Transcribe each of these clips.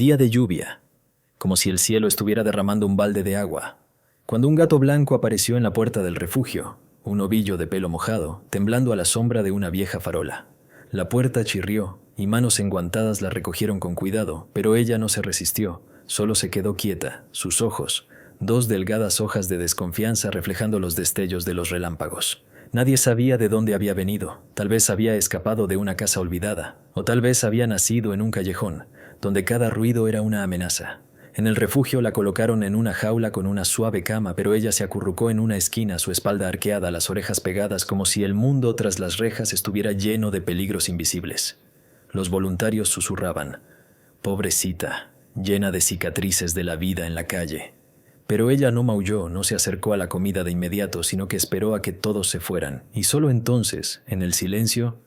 Día de lluvia, como si el cielo estuviera derramando un balde de agua, cuando un gato blanco apareció en la puerta del refugio, un ovillo de pelo mojado, temblando a la sombra de una vieja farola. La puerta chirrió y manos enguantadas la recogieron con cuidado, pero ella no se resistió, solo se quedó quieta, sus ojos, dos delgadas hojas de desconfianza reflejando los destellos de los relámpagos. Nadie sabía de dónde había venido, tal vez había escapado de una casa olvidada, o tal vez había nacido en un callejón, donde cada ruido era una amenaza. En el refugio la colocaron en una jaula con una suave cama, pero ella se acurrucó en una esquina, su espalda arqueada, las orejas pegadas, como si el mundo tras las rejas estuviera lleno de peligros invisibles. Los voluntarios susurraban: «Pobrecita, llena de cicatrices de la vida en la calle». Pero ella no maulló, no se acercó a la comida de inmediato, sino que esperó a que todos se fueran, y solo entonces, en el silencio,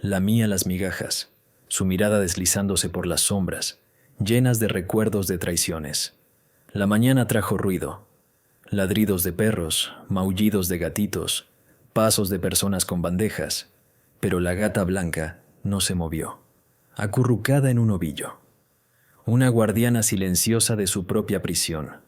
lamía las migajas, su mirada deslizándose por las sombras, llenas de recuerdos de traiciones. La mañana trajo ruido, ladridos de perros, maullidos de gatitos, pasos de personas con bandejas, pero la gata blanca no se movió, acurrucada en un ovillo, una guardiana silenciosa de su propia prisión,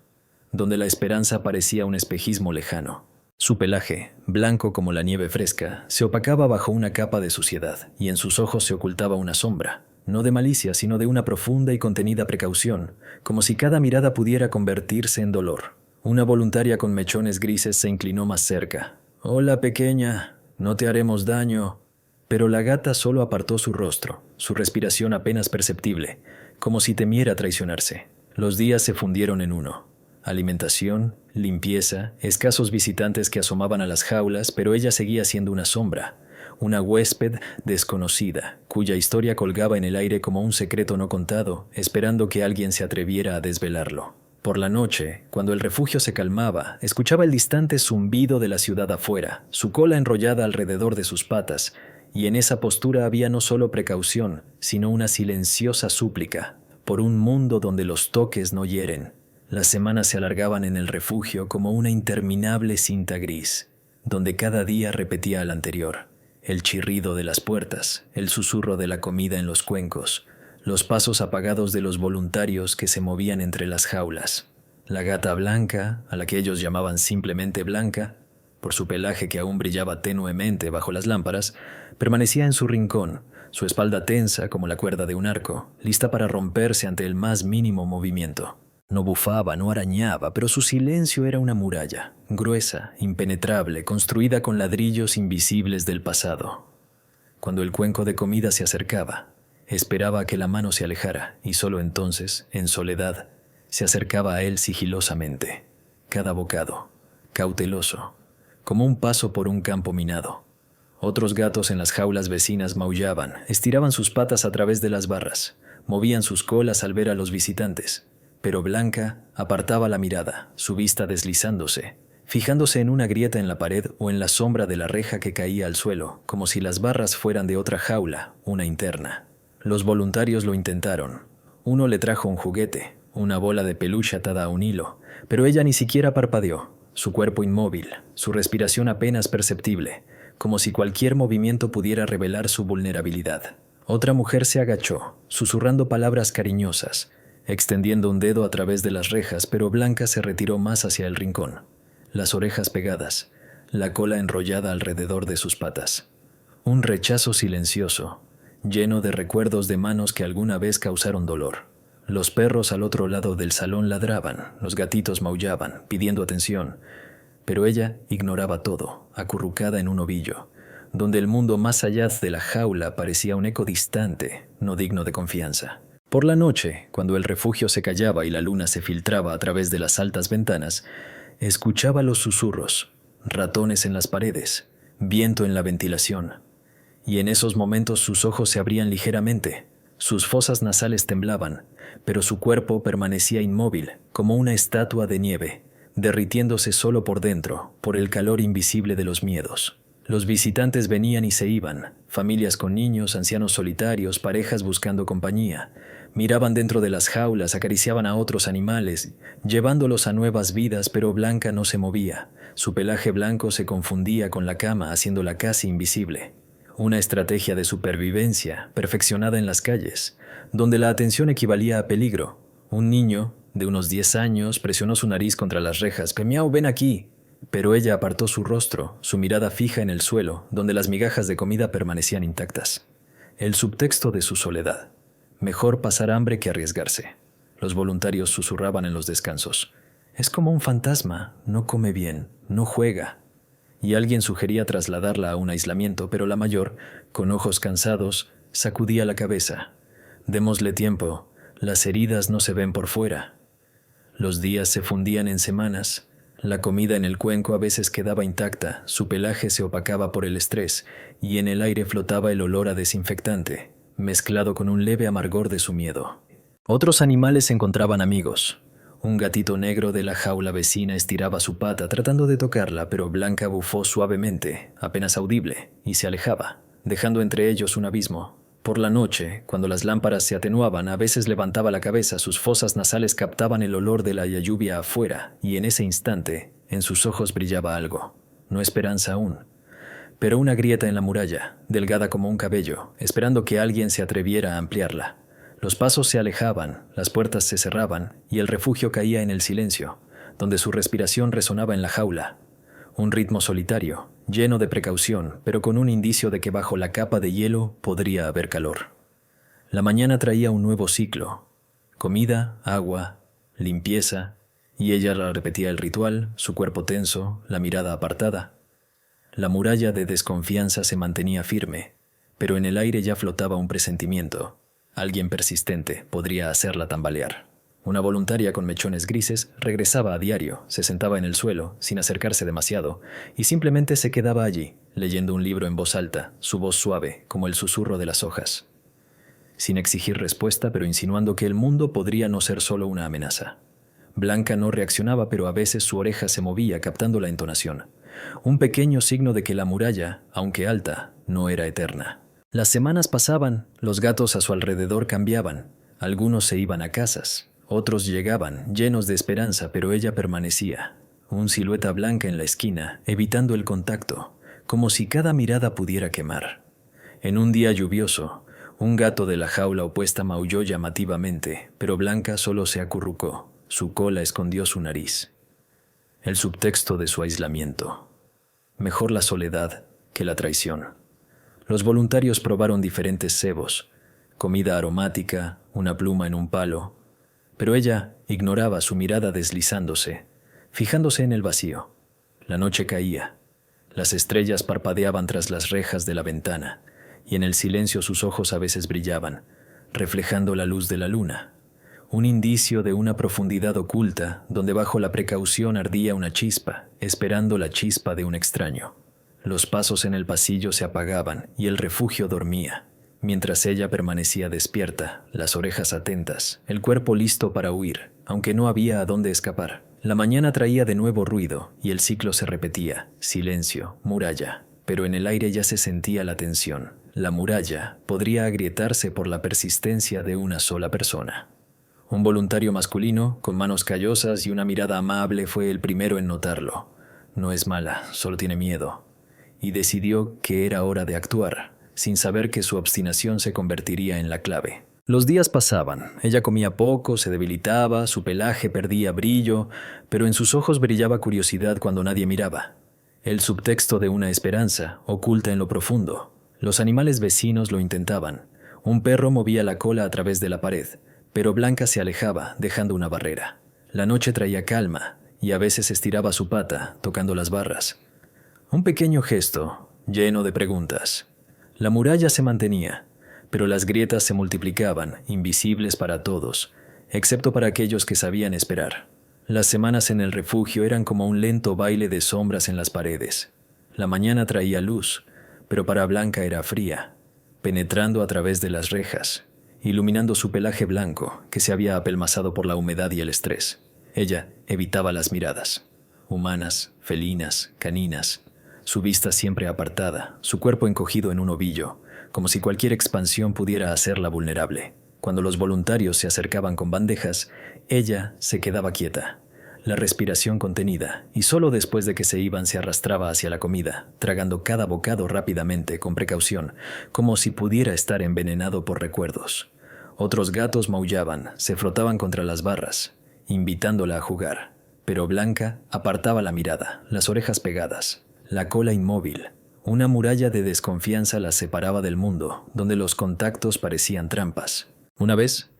donde la esperanza parecía un espejismo lejano. Su pelaje, blanco como la nieve fresca, se opacaba bajo una capa de suciedad, y en sus ojos se ocultaba una sombra, no de malicia, sino de una profunda y contenida precaución, como si cada mirada pudiera convertirse en dolor. Una voluntaria con mechones grises se inclinó más cerca. «Hola, pequeña, no te haremos daño». Pero la gata solo apartó su rostro, su respiración apenas perceptible, como si temiera traicionarse. Los días se fundieron en uno. Alimentación, limpieza, escasos visitantes que asomaban a las jaulas, pero ella seguía siendo una sombra, una huésped desconocida, cuya historia colgaba en el aire como un secreto no contado, esperando que alguien se atreviera a desvelarlo. Por la noche, cuando el refugio se calmaba, escuchaba el distante zumbido de la ciudad afuera, su cola enrollada alrededor de sus patas, y en esa postura había no solo precaución, sino una silenciosa súplica, por un mundo donde los toques no hieren. Las semanas se alargaban en el refugio como una interminable cinta gris, donde cada día repetía al anterior. El chirrido de las puertas, el susurro de la comida en los cuencos, los pasos apagados de los voluntarios que se movían entre las jaulas. La gata blanca, a la que ellos llamaban simplemente Blanca, por su pelaje que aún brillaba tenuemente bajo las lámparas, permanecía en su rincón, su espalda tensa como la cuerda de un arco, lista para romperse ante el más mínimo movimiento. No bufaba, no arañaba, pero su silencio era una muralla, gruesa, impenetrable, construida con ladrillos invisibles del pasado. Cuando el cuenco de comida se acercaba, esperaba a que la mano se alejara, y solo entonces, en soledad, se acercaba a él sigilosamente, cada bocado, cauteloso, como un paso por un campo minado. Otros gatos en las jaulas vecinas maullaban, estiraban sus patas a través de las barras, movían sus colas al ver a los visitantes. Pero Blanca apartaba la mirada, su vista deslizándose, fijándose en una grieta en la pared o en la sombra de la reja que caía al suelo, como si las barras fueran de otra jaula, una interna. Los voluntarios lo intentaron. Uno le trajo un juguete, una bola de peluche atada a un hilo, pero ella ni siquiera parpadeó, su cuerpo inmóvil, su respiración apenas perceptible, como si cualquier movimiento pudiera revelar su vulnerabilidad. Otra mujer se agachó, susurrando palabras cariñosas, extendiendo un dedo a través de las rejas, pero Blanca se retiró más hacia el rincón, las orejas pegadas, la cola enrollada alrededor de sus patas. Un rechazo silencioso, lleno de recuerdos de manos que alguna vez causaron dolor. Los perros al otro lado del salón ladraban, los gatitos maullaban, pidiendo atención, pero ella ignoraba todo, acurrucada en un ovillo, donde el mundo más allá de la jaula parecía un eco distante, no digno de confianza. Por la noche, cuando el refugio se callaba y la luna se filtraba a través de las altas ventanas, escuchaba los susurros, ratones en las paredes, viento en la ventilación. Y en esos momentos sus ojos se abrían ligeramente, sus fosas nasales temblaban, pero su cuerpo permanecía inmóvil, como una estatua de nieve, derritiéndose solo por dentro, por el calor invisible de los miedos. Los visitantes venían y se iban, familias con niños, ancianos solitarios, parejas buscando compañía. Miraban dentro de las jaulas, acariciaban a otros animales, llevándolos a nuevas vidas, pero Blanca no se movía. Su pelaje blanco se confundía con la cama, haciéndola casi invisible. una estrategia de supervivencia perfeccionada en las calles, donde la atención equivalía a peligro. Un niño de unos 10 años presionó su nariz contra las rejas. «Miau, ven aquí». Pero ella apartó su rostro, su mirada fija en el suelo, donde las migajas de comida permanecían intactas. El subtexto de su soledad. Mejor pasar hambre que arriesgarse. Los voluntarios susurraban en los descansos. «Es como un fantasma, no come bien, no juega». Y alguien sugería trasladarla a un aislamiento, pero la mayor, con ojos cansados, sacudía la cabeza. «Démosle tiempo, las heridas no se ven por fuera». Los días se fundían en semanas. La comida en el cuenco a veces quedaba intacta, su pelaje se opacaba por el estrés, y en el aire flotaba el olor a desinfectante, mezclado con un leve amargor de su miedo. Otros animales encontraban amigos. Un gatito negro de la jaula vecina estiraba su pata tratando de tocarla, pero Blanca bufó suavemente, apenas audible, y se alejaba, dejando entre ellos un abismo. Por la noche, cuando las lámparas se atenuaban, a veces levantaba la cabeza, sus fosas nasales captaban el olor de la lluvia afuera, y en ese instante, en sus ojos brillaba algo. No esperanza aún, pero una grieta en la muralla, delgada como un cabello, esperando que alguien se atreviera a ampliarla. Los pasos se alejaban, las puertas se cerraban, y el refugio caía en el silencio, donde su respiración resonaba en la jaula. Un ritmo solitario, lleno de precaución, pero con un indicio de que bajo la capa de hielo podría haber calor. La mañana traía un nuevo ciclo. Comida, agua, limpieza, y ella repetía el ritual, su cuerpo tenso, la mirada apartada. La muralla de desconfianza se mantenía firme, pero en el aire ya flotaba un presentimiento. Alguien persistente podría hacerla tambalear. Una voluntaria con mechones grises regresaba a diario, se sentaba en el suelo, sin acercarse demasiado, y simplemente se quedaba allí, leyendo un libro en voz alta, su voz suave, como el susurro de las hojas. Sin exigir respuesta, pero insinuando que el mundo podría no ser solo una amenaza. Blanca no reaccionaba, pero a veces su oreja se movía captando la entonación. Un pequeño signo de que la muralla, aunque alta, no era eterna. Las semanas pasaban, los gatos a su alrededor cambiaban. Algunos se iban a casas. Otros llegaban, llenos de esperanza, pero ella permanecía, un silueta blanca en la esquina, evitando el contacto, como si cada mirada pudiera quemar. En un día lluvioso, un gato de la jaula opuesta maulló llamativamente, pero Blanca solo se acurrucó, su cola escondió su nariz. El subtexto de su aislamiento. Mejor la soledad que la traición. Los voluntarios probaron diferentes cebos, comida aromática, una pluma en un palo, pero ella ignoraba, su mirada deslizándose, fijándose en el vacío. La noche caía. Las estrellas parpadeaban tras las rejas de la ventana, y en el silencio sus ojos a veces brillaban, reflejando la luz de la luna. Un indicio de una profundidad oculta, donde bajo la precaución ardía una chispa, esperando la chispa de un extraño. Los pasos en el pasillo se apagaban y el refugio dormía. Mientras ella permanecía despierta, las orejas atentas, el cuerpo listo para huir, aunque no había a dónde escapar. La mañana traía de nuevo ruido y el ciclo se repetía, silencio, muralla, pero en el aire ya se sentía la tensión. La muralla podría agrietarse por la persistencia de una sola persona. Un voluntario masculino, con manos callosas y una mirada amable, fue el primero en notarlo. No es mala, solo tiene miedo. Y decidió que era hora de actuar, sin saber que su obstinación se convertiría en la clave. Los días pasaban, ella comía poco, se debilitaba, su pelaje perdía brillo, pero en sus ojos brillaba curiosidad cuando nadie miraba. El subtexto de una esperanza, oculta en lo profundo. Los animales vecinos lo intentaban. Un perro movía la cola a través de la pared, pero Blanca se alejaba, dejando una barrera. La noche traía calma, y a veces estiraba su pata, tocando las barras. Un pequeño gesto, lleno de preguntas. La muralla se mantenía, pero las grietas se multiplicaban, invisibles para todos, excepto para aquellos que sabían esperar. Las semanas en el refugio eran como un lento baile de sombras en las paredes. La mañana traía luz, pero para Blanca era fría, penetrando a través de las rejas, iluminando su pelaje blanco que se había apelmazado por la humedad y el estrés. Ella evitaba las miradas, humanas, felinas, caninas, su vista siempre apartada, su cuerpo encogido en un ovillo, como si cualquier expansión pudiera hacerla vulnerable. Cuando los voluntarios se acercaban con bandejas, ella se quedaba quieta. la respiración contenida, y solo después de que se iban se arrastraba hacia la comida, tragando cada bocado rápidamente, con precaución, como si pudiera estar envenenado por recuerdos. Otros gatos maullaban, se frotaban contra las barras, invitándola a jugar, pero Blanca apartaba la mirada, las orejas pegadas, la cola inmóvil. Una muralla de desconfianza la separaba del mundo, donde los contactos parecían trampas. Una vez,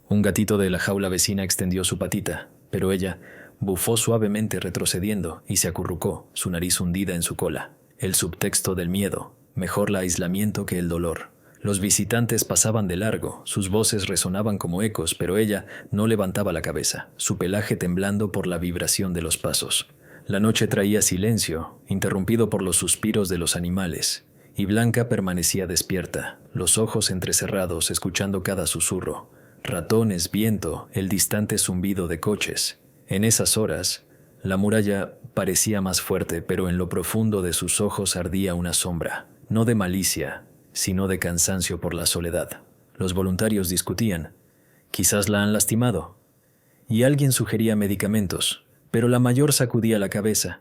un gatito de la jaula vecina extendió su patita, pero ella bufó suavemente retrocediendo y se acurrucó, su nariz hundida en su cola. El subtexto del miedo, mejor el aislamiento que el dolor. Los visitantes pasaban de largo, sus voces resonaban como ecos, pero ella no levantaba la cabeza, su pelaje temblando por la vibración de los pasos. La noche traía silencio, interrumpido por los suspiros de los animales, y Blanca permanecía despierta, los ojos entrecerrados, escuchando cada susurro. Ratones, viento, el distante zumbido de coches. En esas horas, la muralla parecía más fuerte, pero en lo profundo de sus ojos ardía una sombra, no de malicia, sino de cansancio por la soledad. Los voluntarios discutían. Quizás la han lastimado. Y alguien sugería medicamentos, pero la mayor sacudía la cabeza.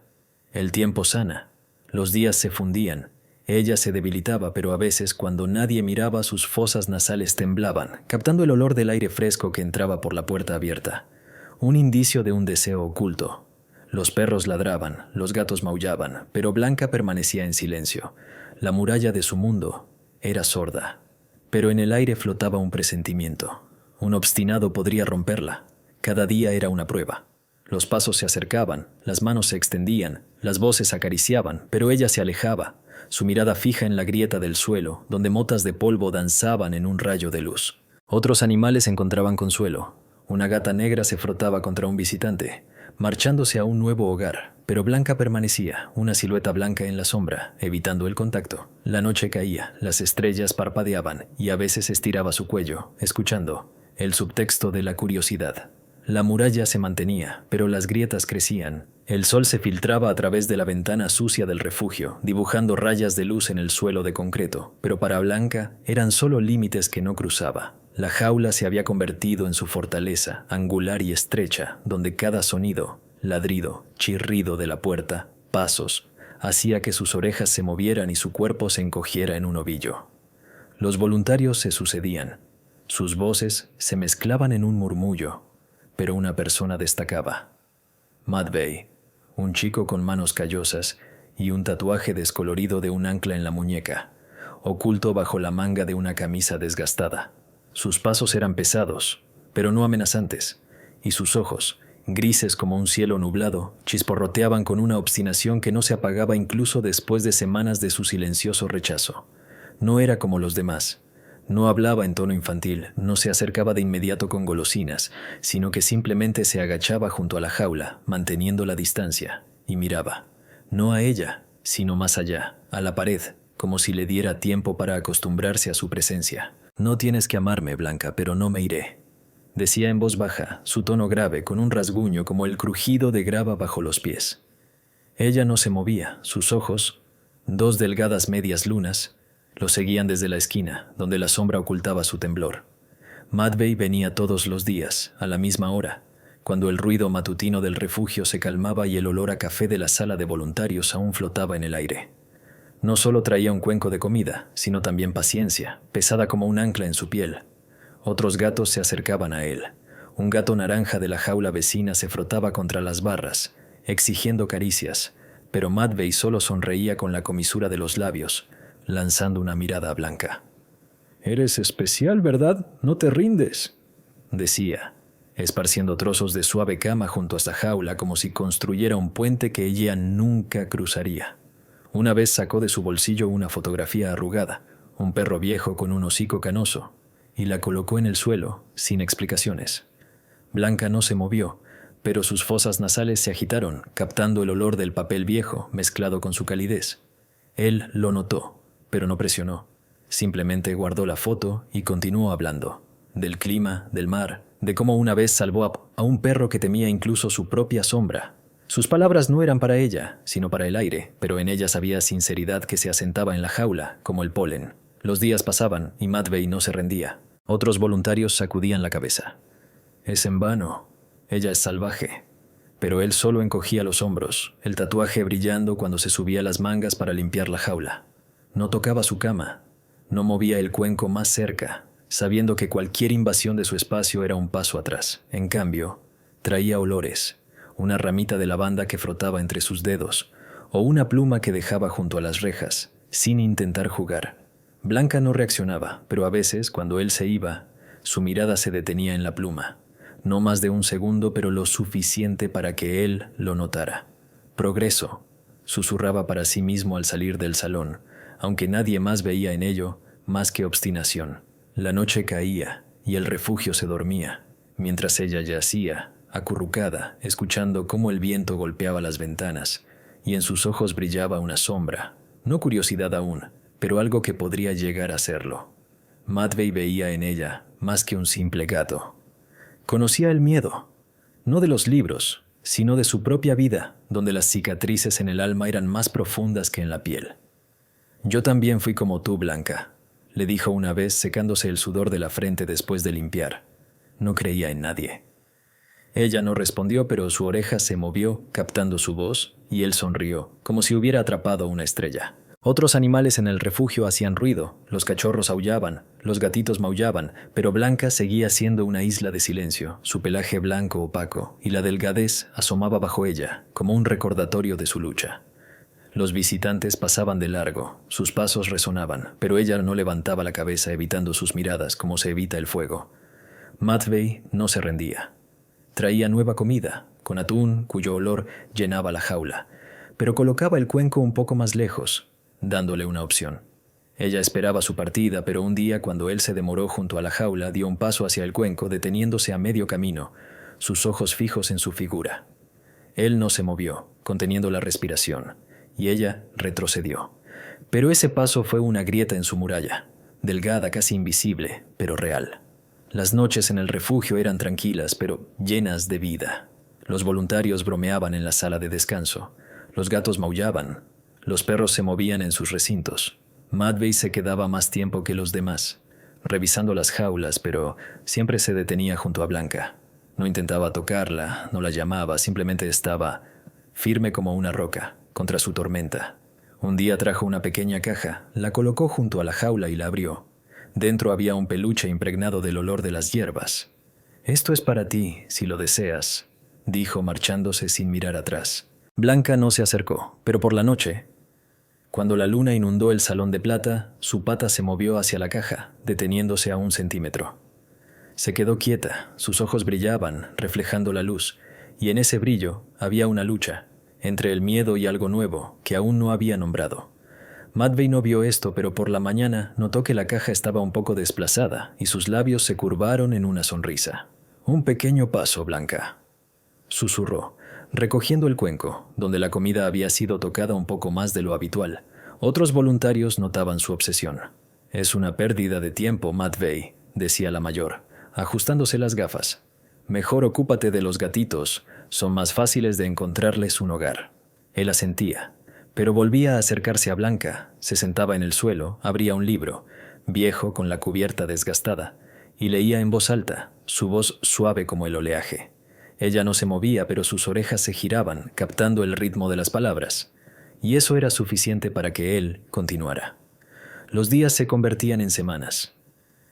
El tiempo sana. Los días se fundían. Ella se debilitaba, pero a veces, cuando nadie miraba, sus fosas nasales temblaban, captando el olor del aire fresco que entraba por la puerta abierta. Un indicio de un deseo oculto. Los perros ladraban, los gatos maullaban, pero Blanca permanecía en silencio. La muralla de su mundo era sorda, pero en el aire flotaba un presentimiento. Un obstinado podría romperla. Cada día era una prueba. Los pasos se acercaban, las manos se extendían, las voces acariciaban, pero ella se alejaba, su mirada fija en la grieta del suelo, donde motas de polvo danzaban en un rayo de luz. Otros animales encontraban consuelo. Una gata negra se frotaba contra un visitante, marchándose a un nuevo hogar, pero Blanca permanecía, una silueta blanca en la sombra, evitando el contacto. La noche caía, las estrellas parpadeaban, y a veces estiraba su cuello, escuchando el subtexto de la curiosidad. La muralla se mantenía, pero las grietas crecían. El sol se filtraba a través de la ventana sucia del refugio, dibujando rayas de luz en el suelo de concreto, pero para Blanca eran solo límites que no cruzaba. La jaula se había convertido en su fortaleza, angular y estrecha, donde cada sonido, ladrido, chirrido de la puerta, pasos, hacía que sus orejas se movieran y su cuerpo se encogiera en un ovillo. Los voluntarios se sucedían. Sus voces se mezclaban en un murmullo, pero una persona destacaba. Matvey, un chico con manos callosas y un tatuaje descolorido de un ancla en la muñeca, oculto bajo la manga de una camisa desgastada. Sus pasos eran pesados, pero no amenazantes, y sus ojos, grises como un cielo nublado, chisporroteaban con una obstinación que no se apagaba incluso después de semanas de su silencioso rechazo. No era como los demás. No hablaba en tono infantil, no se acercaba de inmediato con golosinas, sino que simplemente se agachaba junto a la jaula, manteniendo la distancia, y miraba, no a ella, sino más allá, a la pared, como si le diera tiempo para acostumbrarse a su presencia. «No tienes que amarme, Blanca, pero no me iré», decía en voz baja, su tono grave, con un rasguño como el crujido de grava bajo los pies. Ella no se movía, sus ojos, dos delgadas medias lunas, lo seguían desde la esquina, donde la sombra ocultaba su temblor. Matvey venía todos los días, a la misma hora, cuando el ruido matutino del refugio se calmaba y el olor a café de la sala de voluntarios aún flotaba en el aire. No solo traía un cuenco de comida, sino también paciencia, pesada como un ancla en su piel. Otros gatos se acercaban a él. Un gato naranja de la jaula vecina se frotaba contra las barras, exigiendo caricias, pero Matvey solo sonreía con la comisura de los labios, lanzando una mirada a Blanca. «Eres especial, ¿verdad? No te rindes», decía, esparciendo trozos de suave cama junto a esa jaula como si construyera un puente que ella nunca cruzaría. Una vez sacó de su bolsillo una fotografía arrugada, un perro viejo con un hocico canoso, y la colocó en el suelo, sin explicaciones. Blanca no se movió, pero sus fosas nasales se agitaron, captando el olor del papel viejo mezclado con su calidez. Él lo notó, pero no presionó. Simplemente guardó la foto y continuó hablando. Del clima, del mar, de cómo una vez salvó a un perro que temía incluso su propia sombra. Sus palabras no eran para ella, sino para el aire, pero en ellas había sinceridad que se asentaba en la jaula, como el polen. Los días pasaban y Matvey no se rendía. Otros voluntarios sacudían la cabeza. «Es en vano. Ella es salvaje. pero él solo encogía los hombros, el tatuaje brillando cuando se subía las mangas para limpiar la jaula. No tocaba su cama, no movía el cuenco más cerca, sabiendo que cualquier invasión de su espacio era un paso atrás. En cambio, traía olores, una ramita de lavanda que frotaba entre sus dedos, o una pluma que dejaba junto a las rejas, sin intentar jugar. Blanca no reaccionaba, pero a veces, cuando él se iba, su mirada se detenía en la pluma. No más de un segundo, pero lo suficiente para que él lo notara. Progreso, susurraba para sí mismo al salir del salón, aunque nadie más veía en ello más que obstinación. La noche caía y el refugio se dormía, mientras ella yacía, acurrucada, escuchando cómo el viento golpeaba las ventanas, y en sus ojos brillaba una sombra, no curiosidad aún, pero algo que podría llegar a serlo. Matvey veía en ella más que un simple gato. Conocía el miedo, no de los libros, sino de su propia vida, donde las cicatrices en el alma eran más profundas que en la piel. «Yo también fui como tú, Blanca», le dijo una vez secándose el sudor de la frente después de limpiar. No creía en nadie. Ella no respondió, pero su oreja se movió, captando su voz, y él sonrió, como si hubiera atrapado una estrella. Otros animales en el refugio hacían ruido, los cachorros aullaban, los gatitos maullaban, pero Blanca seguía siendo una isla de silencio, su pelaje blanco opaco, y la delgadez asomaba bajo ella, como un recordatorio de su lucha. Los visitantes pasaban de largo, sus pasos resonaban, pero ella no levantaba la cabeza evitando sus miradas como se evita el fuego. Matvey no se rendía. Traía nueva comida, con atún cuyo olor llenaba la jaula, pero colocaba el cuenco un poco más lejos, dándole una opción. Ella esperaba su partida, pero un día cuando él se demoró junto a la jaula, dio un paso hacia el cuenco, deteniéndose a medio camino, sus ojos fijos en su figura. Él no se movió, conteniendo la respiración, y ella retrocedió. Pero ese paso fue una grieta en su muralla, delgada, casi invisible, pero real. Las noches en el refugio eran tranquilas, pero llenas de vida. Los voluntarios bromeaban en la sala de descanso. Los gatos maullaban. Los perros se movían en sus recintos. Matvey se quedaba más tiempo que los demás, revisando las jaulas, pero siempre se detenía junto a Blanca. No intentaba tocarla, no la llamaba, simplemente estaba firme como una roca, contra su tormenta. Un día trajo una pequeña caja, la colocó junto a la jaula y la abrió. Dentro había un peluche impregnado del olor de las hierbas. «Esto es para ti, si lo deseas», dijo marchándose sin mirar atrás. Blanca no se acercó, pero por la noche, cuando la luna inundó el salón de plata, su pata se movió hacia la caja, deteniéndose a 1 centímetro. Se quedó quieta, sus ojos brillaban, reflejando la luz, y en ese brillo había una lucha, entre el miedo y algo nuevo, que aún no había nombrado. Matvey no vio esto, pero por la mañana notó que la caja estaba un poco desplazada, y sus labios se curvaron en una sonrisa. «Un pequeño paso, Blanca», susurró, recogiendo el cuenco, donde la comida había sido tocada un poco más de lo habitual. Otros voluntarios notaban su obsesión. «Es una pérdida de tiempo, Matvey», decía la mayor, ajustándose las gafas. «Mejor ocúpate de los gatitos, son más fáciles de encontrarles un hogar». Él asentía, pero volvía a acercarse a Blanca, se sentaba en el suelo, abría un libro, viejo con la cubierta desgastada, y leía en voz alta, su voz suave como el oleaje. Ella no se movía, pero sus orejas se giraban, captando el ritmo de las palabras, y eso era suficiente para que él continuara. Los días se convertían en semanas.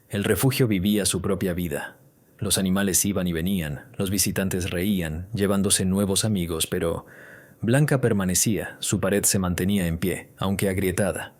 El refugio vivía su propia vida. Los animales iban y venían, los visitantes reían, llevándose nuevos amigos, pero Blanca permanecía, su pared se mantenía en pie, aunque agrietada.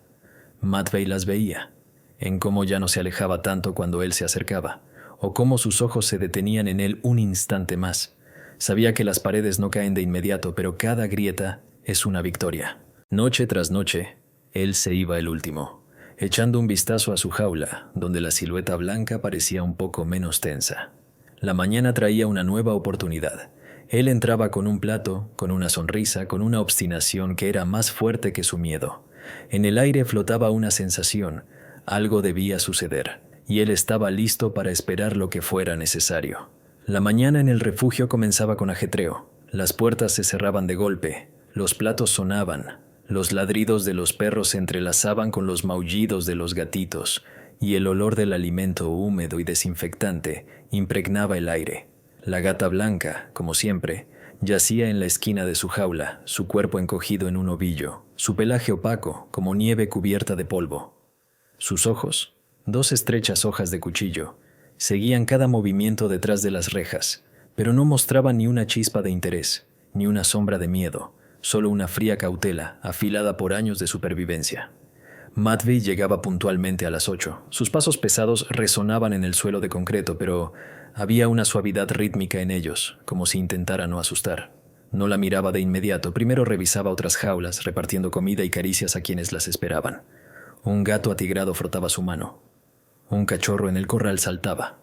Matvey las veía, en cómo ya no se alejaba tanto cuando él se acercaba, o cómo sus ojos se detenían en él un instante más. Sabía que las paredes no caen de inmediato, pero cada grieta es una victoria. Noche tras noche, él se iba el último, echando un vistazo a su jaula, donde la silueta blanca parecía un poco menos tensa. La mañana traía una nueva oportunidad. Él entraba con un plato, con una sonrisa, con una obstinación que era más fuerte que su miedo. En el aire flotaba una sensación, algo debía suceder, y él estaba listo para esperar lo que fuera necesario. La mañana en el refugio comenzaba con ajetreo. Las puertas se cerraban de golpe, los platos sonaban, los ladridos de los perros se entrelazaban con los maullidos de los gatitos, y el olor del alimento húmedo y desinfectante impregnaba el aire. La gata Blanca, como siempre, Yacía en la esquina de su jaula, su cuerpo encogido en un ovillo, su pelaje opaco, como nieve cubierta de polvo. Sus ojos, dos estrechas hojas de cuchillo, seguían cada movimiento detrás de las rejas, pero no mostraban ni una chispa de interés, ni una sombra de miedo, solo una fría cautela, afilada por años de supervivencia. Matvey llegaba puntualmente a las 8. Sus pasos pesados resonaban en el suelo de concreto, pero había una suavidad rítmica en ellos, como si intentara no asustar. No la miraba de inmediato, primero revisaba otras jaulas, repartiendo comida y caricias a quienes las esperaban. Un gato atigrado frotaba su mano. Un cachorro en el corral saltaba,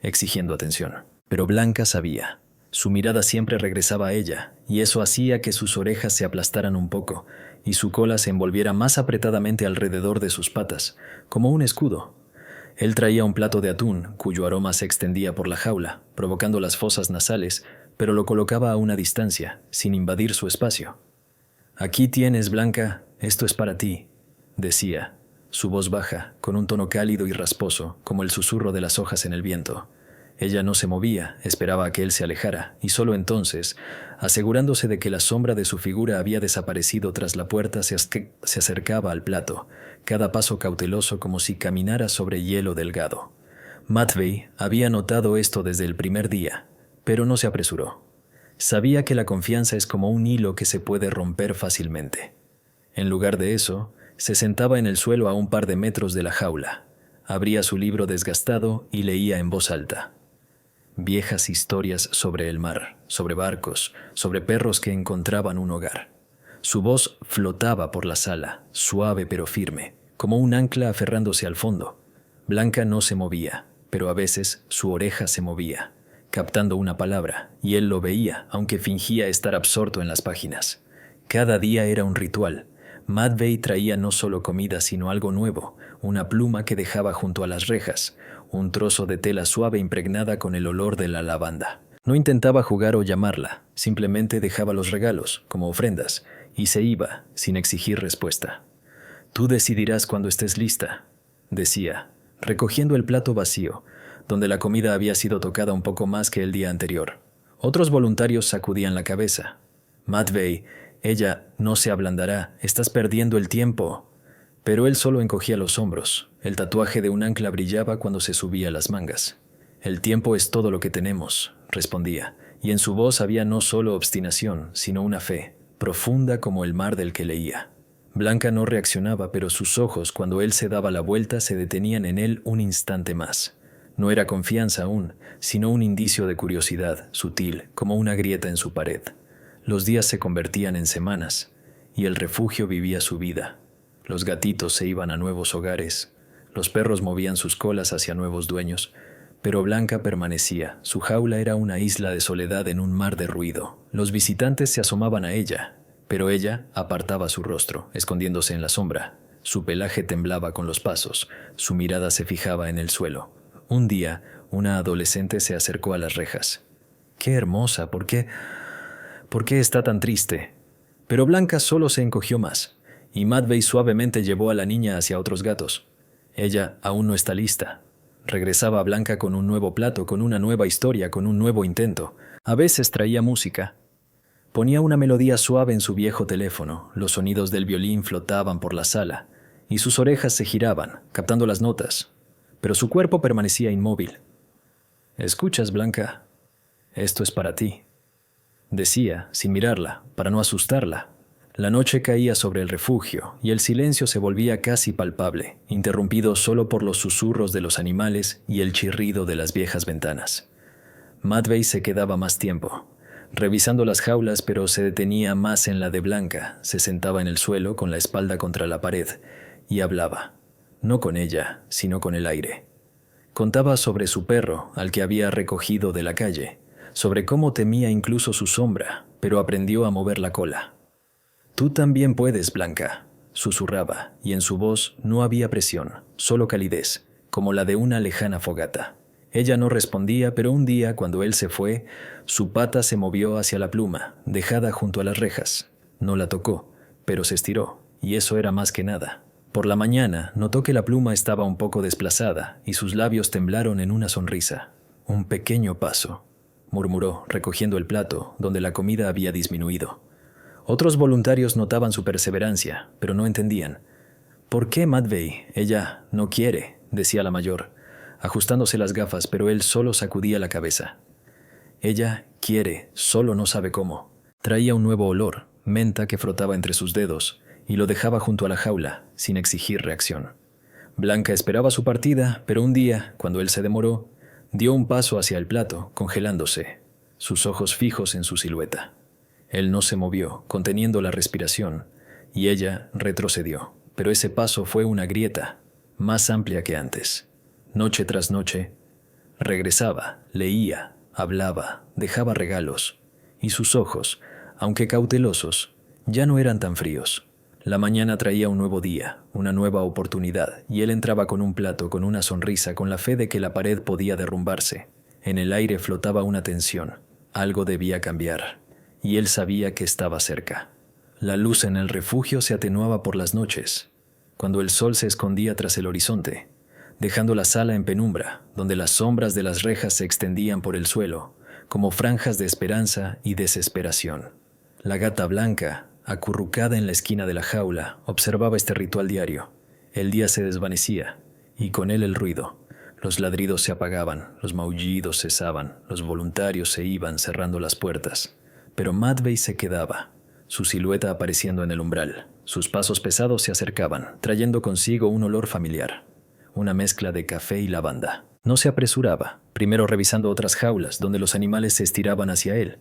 exigiendo atención. Pero Blanca sabía. Su mirada siempre regresaba a ella, y eso hacía que sus orejas se aplastaran un poco, y su cola se envolviera más apretadamente alrededor de sus patas, como un escudo. Él traía un plato de atún, cuyo aroma se extendía por la jaula, provocando las fosas nasales, pero lo colocaba a una distancia, sin invadir su espacio. «Aquí tienes, Blanca, esto es para ti», decía, su voz baja, con un tono cálido y rasposo, como el susurro de las hojas en el viento. Ella no se movía, esperaba a que él se alejara, y solo entonces, asegurándose de que la sombra de su figura había desaparecido tras la puerta, se acercaba al plato, cada paso cauteloso como si caminara sobre hielo delgado. Matvey había notado esto desde el primer día, pero no se apresuró. Sabía que la confianza es como un hilo que se puede romper fácilmente. En lugar de eso, se sentaba en el suelo a un par de metros de la jaula. Abría su libro desgastado y leía en voz alta. Viejas historias sobre el mar, sobre barcos, sobre perros que encontraban un hogar. Su voz flotaba por la sala, suave pero firme, como un ancla aferrándose al fondo. Blanca no se movía, pero a veces su oreja se movía, captando una palabra, y él lo veía, aunque fingía estar absorto en las páginas. Cada día era un ritual. Matvey traía no solo comida, sino algo nuevo, una pluma que dejaba junto a las rejas, un trozo de tela suave impregnada con el olor de la lavanda. No intentaba jugar o llamarla, simplemente dejaba los regalos, como ofrendas, y se iba, sin exigir respuesta. «Tú decidirás cuando estés lista», decía, recogiendo el plato vacío, donde la comida había sido tocada un poco más que el día anterior. Otros voluntarios sacudían la cabeza. «Matvey, ella no se ablandará, estás perdiendo el tiempo». Pero él solo encogía los hombros. El tatuaje de un ancla brillaba cuando se subía las mangas. «El tiempo es todo lo que tenemos», respondía, y en su voz había no solo obstinación, sino una fe, profunda como el mar del que leía. Blanca no reaccionaba, pero sus ojos, cuando él se daba la vuelta, se detenían en él un instante más. No era confianza aún, sino un indicio de curiosidad, sutil, como una grieta en su pared. Los días se convertían en semanas, y el refugio vivía su vida. Los gatitos se iban a nuevos hogares, los perros movían sus colas hacia nuevos dueños, pero Blanca permanecía. Su jaula era una isla de soledad en un mar de ruido. Los visitantes se asomaban a ella, pero ella apartaba su rostro, escondiéndose en la sombra. Su pelaje temblaba con los pasos, su mirada se fijaba en el suelo. Un día, una adolescente se acercó a las rejas. «¡Qué hermosa! ¿Por qué está tan triste?» Pero Blanca solo se encogió más, y Matvey suavemente llevó a la niña hacia otros gatos. «Ella aún no está lista». Regresaba a Blanca con un nuevo plato, con una nueva historia, con un nuevo intento. A veces traía música. Ponía una melodía suave en su viejo teléfono, los sonidos del violín flotaban por la sala, y sus orejas se giraban, captando las notas, pero su cuerpo permanecía inmóvil. «¿Escuchas, Blanca? Esto es para ti», decía, sin mirarla, para no asustarla. La noche caía sobre el refugio y el silencio se volvía casi palpable, interrumpido solo por los susurros de los animales y el chirrido de las viejas ventanas. Matvey se quedaba más tiempo, revisando las jaulas, pero se detenía más en la de Blanca. Se sentaba en el suelo con la espalda contra la pared y hablaba, no con ella, sino con el aire. Contaba sobre su perro, al que había recogido de la calle, sobre cómo temía incluso su sombra, pero aprendió a mover la cola. «Tú también puedes, Blanca», susurraba, y en su voz no había presión, solo calidez, como la de una lejana fogata. Ella no respondía, pero un día, cuando él se fue, su pata se movió hacia la pluma, dejada junto a las rejas. No la tocó, pero se estiró, y eso era más que nada. Por la mañana notó que la pluma estaba un poco desplazada, y sus labios temblaron en una sonrisa. Un pequeño paso. murmuró, recogiendo el plato, donde la comida había disminuido. Otros voluntarios notaban su perseverancia, pero no entendían. «¿Por qué, Matvey? Ella no quiere», decía la mayor, ajustándose las gafas, pero él solo sacudía la cabeza. «Ella quiere, solo no sabe cómo». Traía un nuevo olor, menta que frotaba entre sus dedos, y lo dejaba junto a la jaula, sin exigir reacción. Blanca esperaba su partida, pero un día, cuando él se demoró, dio un paso hacia el plato, congelándose, sus ojos fijos en su silueta. Él no se movió, conteniendo la respiración, y ella retrocedió, pero ese paso fue una grieta, más amplia que antes. Noche tras noche, regresaba, leía, hablaba, dejaba regalos, y sus ojos, aunque cautelosos, ya no eran tan fríos. La mañana traía un nuevo día, una nueva oportunidad, y él entraba con un plato, con una sonrisa, con la fe de que la pared podía derrumbarse. En el aire flotaba una tensión. Algo debía cambiar, y él sabía que estaba cerca. La luz en el refugio se atenuaba por las noches, cuando el sol se escondía tras el horizonte, dejando la sala en penumbra, donde las sombras de las rejas se extendían por el suelo, como franjas de esperanza y desesperación. La gata Blanca, acurrucada en la esquina de la jaula, observaba este ritual diario. El día se desvanecía, y con él el ruido. Los ladridos se apagaban, los maullidos cesaban, los voluntarios se iban cerrando las puertas. Pero Matvey se quedaba, su silueta apareciendo en el umbral. Sus pasos pesados se acercaban, trayendo consigo un olor familiar, una mezcla de café y lavanda. No se apresuraba, primero revisando otras jaulas donde los animales se estiraban hacia él.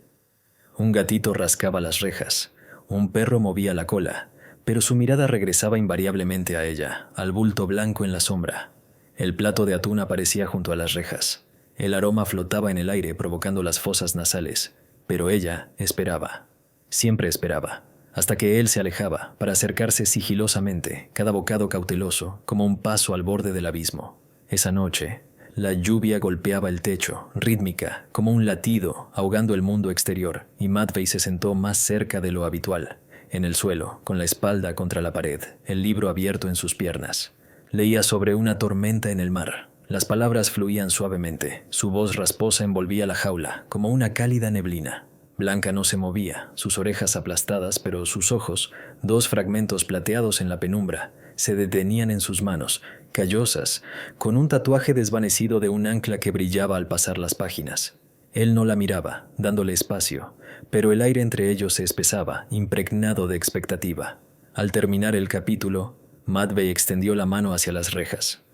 Un gatito rascaba las rejas. Un perro movía la cola, pero su mirada regresaba invariablemente a ella, al bulto blanco en la sombra. El plato de atún aparecía junto a las rejas. El aroma flotaba en el aire provocando las fosas nasales, pero ella esperaba. Siempre esperaba, hasta que él se alejaba para acercarse sigilosamente, cada bocado cauteloso, como un paso al borde del abismo. Esa noche, la lluvia golpeaba el techo, rítmica, como un latido, ahogando el mundo exterior, y Matvey se sentó más cerca de lo habitual, en el suelo, con la espalda contra la pared, el libro abierto en sus piernas. Leía sobre una tormenta en el mar. Las palabras fluían suavemente, su voz rasposa envolvía la jaula, como una cálida neblina. Blanca no se movía, sus orejas aplastadas, pero sus ojos, dos fragmentos plateados en la penumbra, se detenían en sus manos, callosas, con un tatuaje desvanecido de un ancla que brillaba al pasar las páginas. Él no la miraba, dándole espacio, pero el aire entre ellos se espesaba, impregnado de expectativa. Al terminar el capítulo, Matvey extendió la mano hacia las rejas,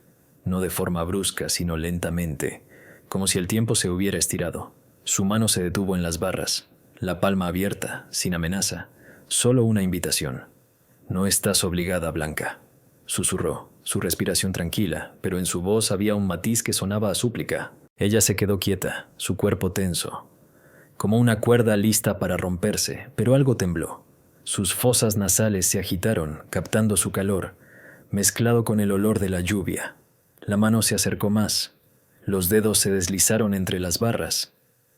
no de forma brusca, sino lentamente, como si el tiempo se hubiera estirado. Su mano se detuvo en las barras, la palma abierta, sin amenaza, solo una invitación. «No estás obligada, Blanca», susurró, su respiración tranquila, pero en su voz había un matiz que sonaba a súplica. Ella se quedó quieta, su cuerpo tenso, como una cuerda lista para romperse, pero algo tembló. Sus fosas nasales se agitaron, captando su calor, mezclado con el olor de la lluvia. La mano se acercó más, los dedos se deslizaron entre las barras,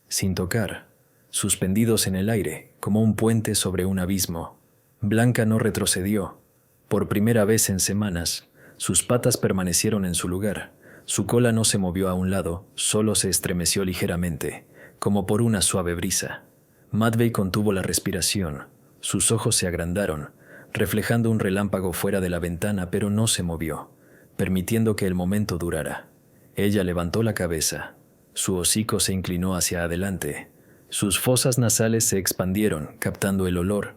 sin tocar, suspendidos en el aire, como un puente sobre un abismo. Blanca no retrocedió. Por primera vez en semanas, sus patas permanecieron en su lugar. Su cola no se movió a un lado, solo se estremeció ligeramente, como por una suave brisa. Matvey contuvo la respiración. Sus ojos se agrandaron, reflejando un relámpago fuera de la ventana, pero no se movió, permitiendo que el momento durara. Ella levantó la cabeza. Su hocico se inclinó hacia adelante. Sus fosas nasales se expandieron, captando el olor.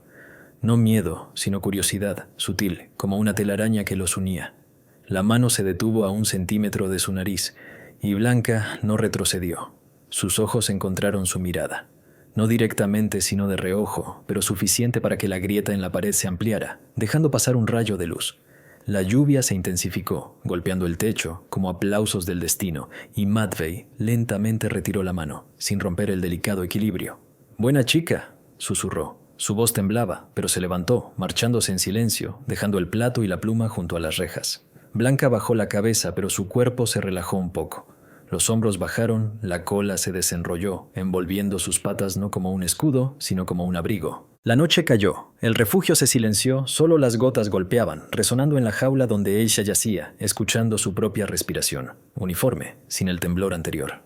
No miedo, sino curiosidad, sutil, como una telaraña que los unía. La mano se detuvo a 1 centímetro de su nariz, y Blanca no retrocedió. Sus ojos encontraron su mirada. No directamente, sino de reojo, pero suficiente para que la grieta en la pared se ampliara, dejando pasar un rayo de luz. La lluvia se intensificó, golpeando el techo, como aplausos del destino, y Matvey lentamente retiró la mano, sin romper el delicado equilibrio. «Buena chica», susurró. Su voz temblaba, pero se levantó, marchándose en silencio, dejando el plato y la pluma junto a las rejas. Blanca bajó la cabeza, pero su cuerpo se relajó un poco. Los hombros bajaron, la cola se desenrolló, envolviendo sus patas no como un escudo, sino como un abrigo. La noche cayó, el refugio se silenció, solo las gotas golpeaban, resonando en la jaula donde ella yacía, escuchando su propia respiración, uniforme, sin el temblor anterior.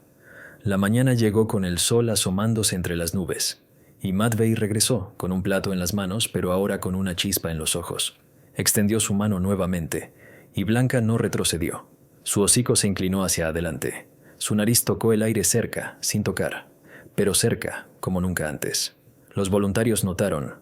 La mañana llegó con el sol asomándose entre las nubes, y Matvei regresó con un plato en las manos, pero ahora con una chispa en los ojos. Extendió su mano nuevamente, y Blanca no retrocedió. Su hocico se inclinó hacia adelante. Su nariz tocó el aire cerca, sin tocar, pero cerca, como nunca antes. Los voluntarios notaron.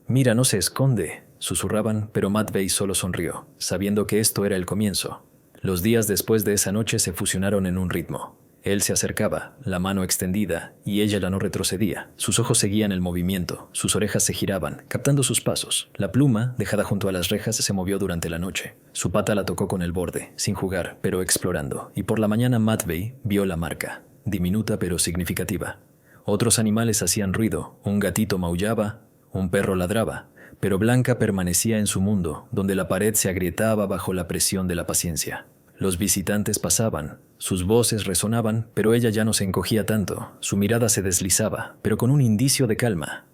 «Mira, no se esconde», susurraban, pero Matvei solo sonrió, sabiendo que esto era el comienzo. Los días después de esa noche se fusionaron en un ritmo. Él se acercaba, la mano extendida, y ella la no retrocedía. Sus ojos seguían el movimiento, sus orejas se giraban, captando sus pasos. La pluma, dejada junto a las rejas, se movió durante la noche. Su pata la tocó con el borde, sin jugar, pero explorando, y por la mañana Matvei vio la marca, diminuta pero significativa. Otros animales hacían ruido, un gatito maullaba, un perro ladraba, pero Blanca permanecía en su mundo, donde la pared se agrietaba bajo la presión de la paciencia. Los visitantes pasaban, sus voces resonaban, pero ella ya no se encogía tanto, su mirada se deslizaba, pero con un indicio de calma.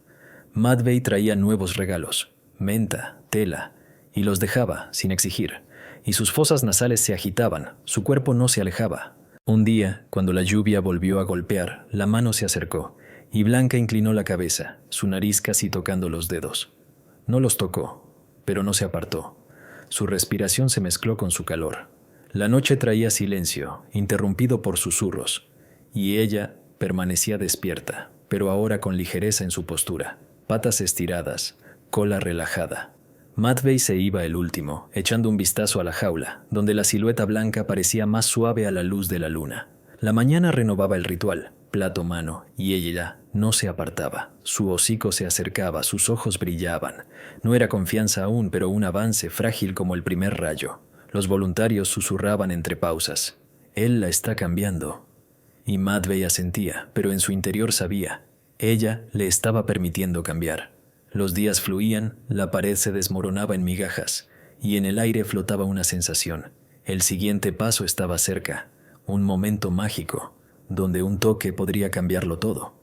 Matvei traía nuevos regalos, menta, tela, y los dejaba, sin exigir, y sus fosas nasales se agitaban, su cuerpo no se alejaba. Un día, cuando la lluvia volvió a golpear, la mano se acercó, y Blanca inclinó la cabeza, su nariz casi tocando los dedos. No los tocó, pero no se apartó. Su respiración se mezcló con su calor. La noche traía silencio, interrumpido por susurros, y ella permanecía despierta, pero ahora con ligereza en su postura, patas estiradas, cola relajada. Matvei se iba el último, echando un vistazo a la jaula, donde la silueta blanca parecía más suave a la luz de la luna. La mañana renovaba el ritual, plato mano, y ella no se apartaba. Su hocico se acercaba, sus ojos brillaban. No era confianza aún, pero un avance frágil como el primer rayo. Los voluntarios susurraban entre pausas. «Él la está cambiando». Y Matvei asentía, pero en su interior sabía. Ella le estaba permitiendo cambiar. Los días fluían, la pared se desmoronaba en migajas, y en el aire flotaba una sensación. El siguiente paso estaba cerca, un momento mágico, donde un toque podría cambiarlo todo.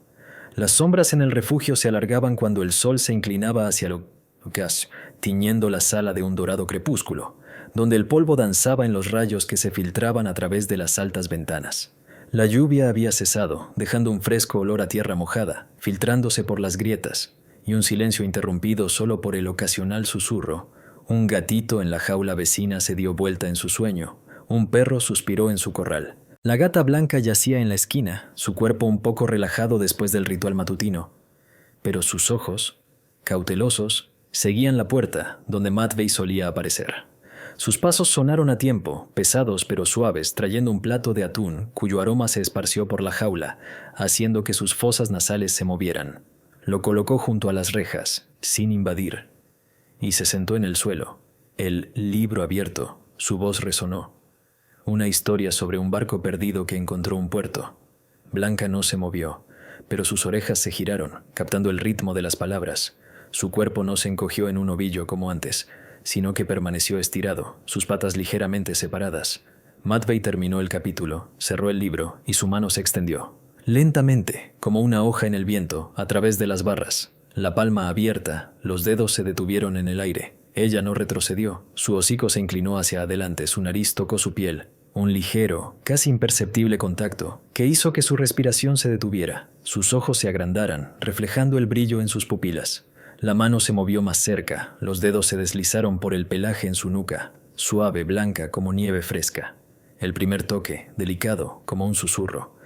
Las sombras en el refugio se alargaban cuando el sol se inclinaba hacia el ocaso, tiñendo la sala de un dorado crepúsculo, donde el polvo danzaba en los rayos que se filtraban a través de las altas ventanas. La lluvia había cesado, dejando un fresco olor a tierra mojada, filtrándose por las grietas, y un silencio interrumpido solo por el ocasional susurro. Un gatito en la jaula vecina se dio vuelta en su sueño, un perro suspiró en su corral. La gata blanca yacía en la esquina, su cuerpo un poco relajado después del ritual matutino, pero sus ojos, cautelosos, seguían la puerta donde Matvei solía aparecer. Sus pasos sonaron a tiempo, pesados pero suaves, trayendo un plato de atún cuyo aroma se esparció por la jaula, haciendo que sus fosas nasales se movieran. Lo colocó junto a las rejas, sin invadir, y se sentó en el suelo, el libro abierto. Su voz resonó. Una historia sobre un barco perdido que encontró un puerto. Blanca no se movió, pero sus orejas se giraron, captando el ritmo de las palabras. Su cuerpo no se encogió en un ovillo como antes, sino que permaneció estirado, sus patas ligeramente separadas. Matvei terminó el capítulo, cerró el libro y su mano se extendió. Lentamente, como una hoja en el viento, a través de las barras. La palma abierta, los dedos se detuvieron en el aire. Ella no retrocedió, su hocico se inclinó hacia adelante, su nariz tocó su piel. Un ligero, casi imperceptible contacto, que hizo que su respiración se detuviera. Sus ojos se agrandaran, reflejando el brillo en sus pupilas. La mano se movió más cerca, los dedos se deslizaron por el pelaje en su nuca, suave, blanca como nieve fresca. El primer toque, delicado, como un susurro.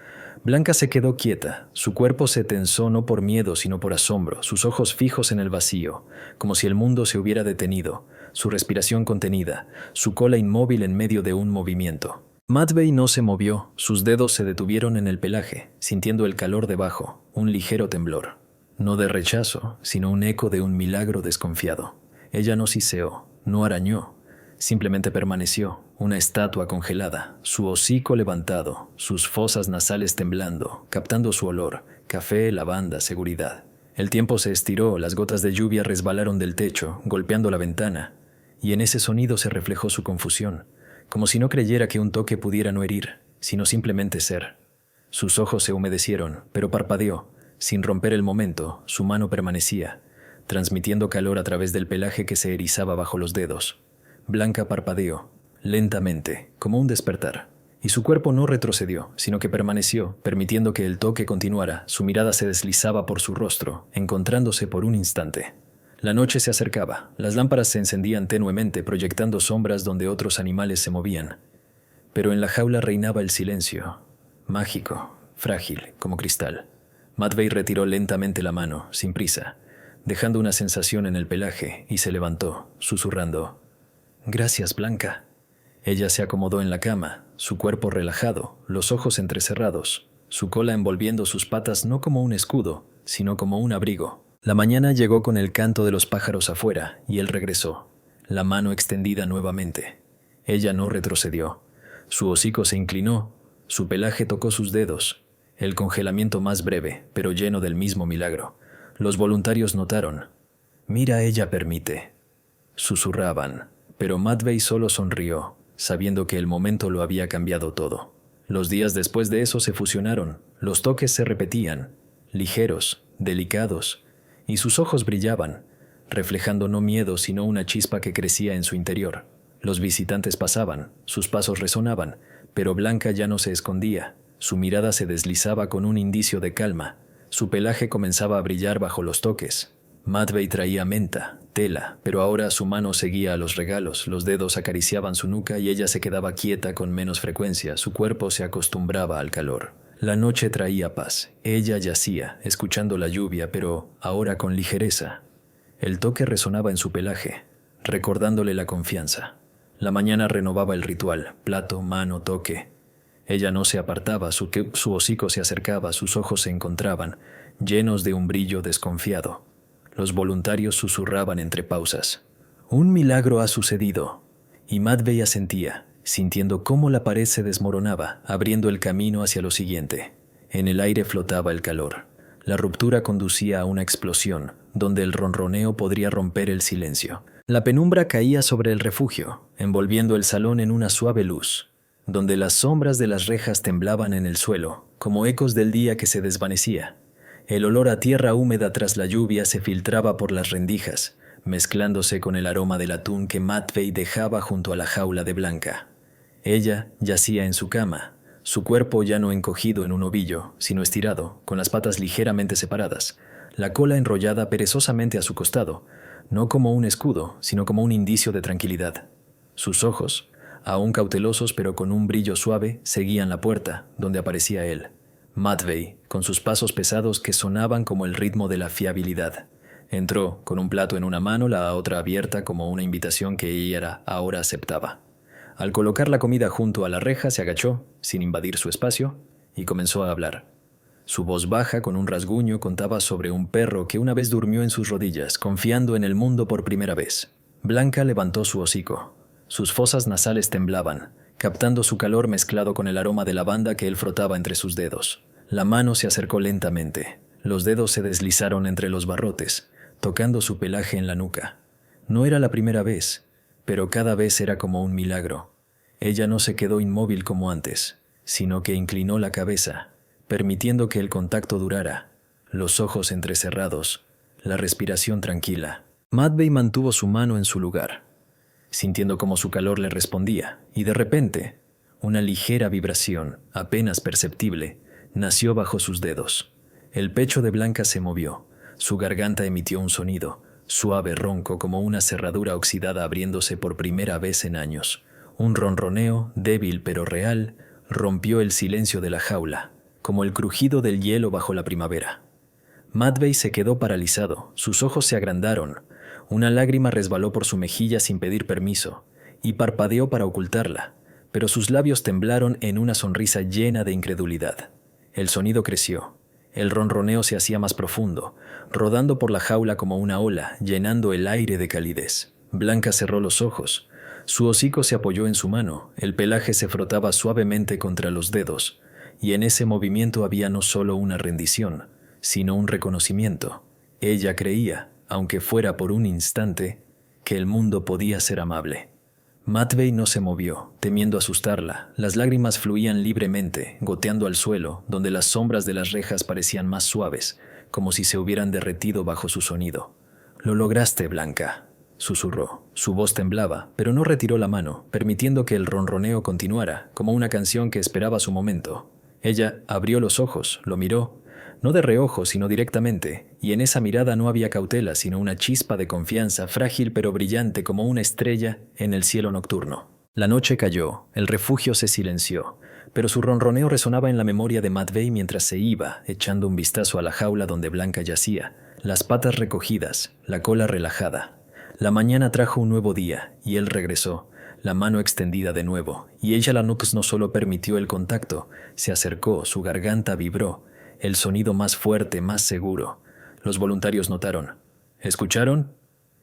Blanca se quedó quieta, su cuerpo se tensó no por miedo sino por asombro, sus ojos fijos en el vacío, como si el mundo se hubiera detenido, su respiración contenida, su cola inmóvil en medio de un movimiento. Matvei no se movió, sus dedos se detuvieron en el pelaje, sintiendo el calor debajo, un ligero temblor. No de rechazo, sino un eco de un milagro desconfiado. Ella no siseó, no arañó, simplemente permaneció, una estatua congelada, su hocico levantado, sus fosas nasales temblando, captando su olor, café, lavanda, seguridad. El tiempo se estiró, las gotas de lluvia resbalaron del techo, golpeando la ventana, y en ese sonido se reflejó su confusión, como si no creyera que un toque pudiera no herir, sino simplemente ser. Sus ojos se humedecieron, pero parpadeó. Sin romper el momento, su mano permanecía, transmitiendo calor a través del pelaje que se erizaba bajo los dedos. Blanca parpadeó, lentamente, como un despertar, y su cuerpo no retrocedió, sino que permaneció, permitiendo que el toque continuara. Su mirada se deslizaba por su rostro, encontrándose por un instante. La noche se acercaba, las lámparas se encendían tenuemente, proyectando sombras donde otros animales se movían. Pero en la jaula reinaba el silencio, mágico, frágil, como cristal. Matvey retiró lentamente la mano, sin prisa, dejando una sensación en el pelaje, y se levantó, susurrando: «Gracias, Blanca». Ella se acomodó en la cama, su cuerpo relajado, los ojos entrecerrados, su cola envolviendo sus patas no como un escudo, sino como un abrigo. La mañana llegó con el canto de los pájaros afuera, y él regresó, la mano extendida nuevamente. Ella no retrocedió. Su hocico se inclinó, su pelaje tocó sus dedos, el congelamiento más breve, pero lleno del mismo milagro. Los voluntarios notaron: «Mira, ella permite», susurraban, pero Matvey solo sonrió, sabiendo que el momento lo había cambiado todo. Los días después de eso se fusionaron, los toques se repetían, ligeros, delicados, y sus ojos brillaban, reflejando no miedo sino una chispa que crecía en su interior. Los visitantes pasaban, sus pasos resonaban, pero Blanca ya no se escondía, su mirada se deslizaba con un indicio de calma, su pelaje comenzaba a brillar bajo los toques. Matvey traía menta, tela, pero ahora su mano seguía a los regalos, los dedos acariciaban su nuca y ella se quedaba quieta con menos frecuencia, su cuerpo se acostumbraba al calor. La noche traía paz, ella yacía, escuchando la lluvia, pero ahora con ligereza. El toque resonaba en su pelaje, recordándole la confianza. La mañana renovaba el ritual, plato, mano, toque. Ella no se apartaba, su hocico se acercaba, sus ojos se encontraban, llenos de un brillo desconfiado. Los voluntarios susurraban entre pausas: «Un milagro ha sucedido», y Matvey asentía, sintiendo cómo la pared se desmoronaba, abriendo el camino hacia lo siguiente. En el aire flotaba el calor. La ruptura conducía a una explosión, donde el ronroneo podría romper el silencio. La penumbra caía sobre el refugio, envolviendo el salón en una suave luz, donde las sombras de las rejas temblaban en el suelo, como ecos del día que se desvanecía. El olor a tierra húmeda tras la lluvia se filtraba por las rendijas, mezclándose con el aroma del atún que Matvey dejaba junto a la jaula de Blanca. Ella yacía en su cama, su cuerpo ya no encogido en un ovillo, sino estirado, con las patas ligeramente separadas, la cola enrollada perezosamente a su costado, no como un escudo, sino como un indicio de tranquilidad. Sus ojos, aún cautelosos pero con un brillo suave, seguían la puerta, donde aparecía él. Matvey, con sus pasos pesados que sonaban como el ritmo de la fiabilidad. Entró, con un plato en una mano, la otra abierta como una invitación que ella ahora aceptaba. Al colocar la comida junto a la reja, se agachó, sin invadir su espacio, y comenzó a hablar. Su voz baja, con un rasguño, contaba sobre un perro que una vez durmió en sus rodillas, confiando en el mundo por primera vez. Blanca levantó su hocico. Sus fosas nasales temblaban, captando su calor mezclado con el aroma de lavanda que él frotaba entre sus dedos. La mano se acercó lentamente. Los dedos se deslizaron entre los barrotes, tocando su pelaje en la nuca. No era la primera vez, pero cada vez era como un milagro. Ella no se quedó inmóvil como antes, sino que inclinó la cabeza, permitiendo que el contacto durara, los ojos entrecerrados, la respiración tranquila. Matvey mantuvo su mano en su lugar, sintiendo cómo su calor le respondía, y de repente, una ligera vibración, apenas perceptible, nació bajo sus dedos. El pecho de Blanca se movió, su garganta emitió un sonido, suave, ronco, como una cerradura oxidada abriéndose por primera vez en años. Un ronroneo, débil pero real, rompió el silencio de la jaula, como el crujido del hielo bajo la primavera. Matvey se quedó paralizado, sus ojos se agrandaron, una lágrima resbaló por su mejilla sin pedir permiso, y parpadeó para ocultarla, pero sus labios temblaron en una sonrisa llena de incredulidad. El sonido creció, el ronroneo se hacía más profundo, rodando por la jaula como una ola, llenando el aire de calidez. Blanca cerró los ojos, su hocico se apoyó en su mano, el pelaje se frotaba suavemente contra los dedos, y en ese movimiento había no solo una rendición, sino un reconocimiento. Ella creía, aunque fuera por un instante, que el mundo podía ser amable. Matvey no se movió, temiendo asustarla. Las lágrimas fluían libremente, goteando al suelo, donde las sombras de las rejas parecían más suaves, como si se hubieran derretido bajo su sonido. «Lo lograste, Blanca», susurró. Su voz temblaba, pero no retiró la mano, permitiendo que el ronroneo continuara, como una canción que esperaba su momento. Ella abrió los ojos, lo miró, no de reojo, sino directamente, y en esa mirada no había cautela, sino una chispa de confianza, frágil pero brillante como una estrella en el cielo nocturno. La noche cayó, el refugio se silenció, pero su ronroneo resonaba en la memoria de Matvei mientras se iba, echando un vistazo a la jaula donde Blanca yacía, las patas recogidas, la cola relajada. La mañana trajo un nuevo día, y él regresó, la mano extendida de nuevo, y ella no solo permitió el contacto, se acercó, su garganta vibró, el sonido más fuerte, más seguro. Los voluntarios notaron. ¿Escucharon?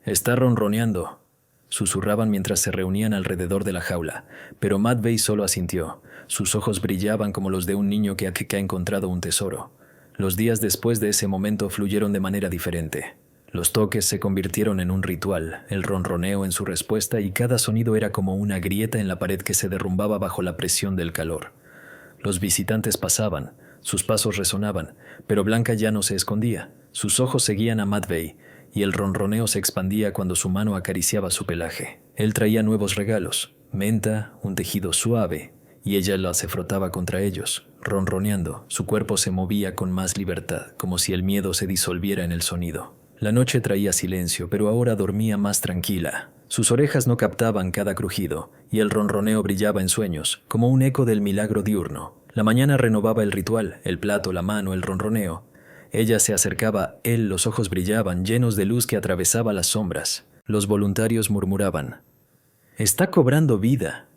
Está ronroneando. Susurraban mientras se reunían alrededor de la jaula, pero Matvei solo asintió. Sus ojos brillaban como los de un niño que ha encontrado un tesoro. Los días después de ese momento fluyeron de manera diferente. Los toques se convirtieron en un ritual, el ronroneo en su respuesta, y cada sonido era como una grieta en la pared que se derrumbaba bajo la presión del calor. Los visitantes pasaban, sus pasos resonaban, pero Blanca ya no se escondía. Sus ojos seguían a Matvei, y el ronroneo se expandía cuando su mano acariciaba su pelaje. Él traía nuevos regalos, menta, un tejido suave, y ella se frotaba contra ellos, ronroneando. Su cuerpo se movía con más libertad, como si el miedo se disolviera en el sonido. La noche traía silencio, pero ahora dormía más tranquila. Sus orejas no captaban cada crujido, y el ronroneo brillaba en sueños, como un eco del milagro diurno. La mañana renovaba el ritual, el plato, la mano, el ronroneo. Ella se acercaba, los ojos brillaban, llenos de luz que atravesaba las sombras. Los voluntarios murmuraban: «Está cobrando vida».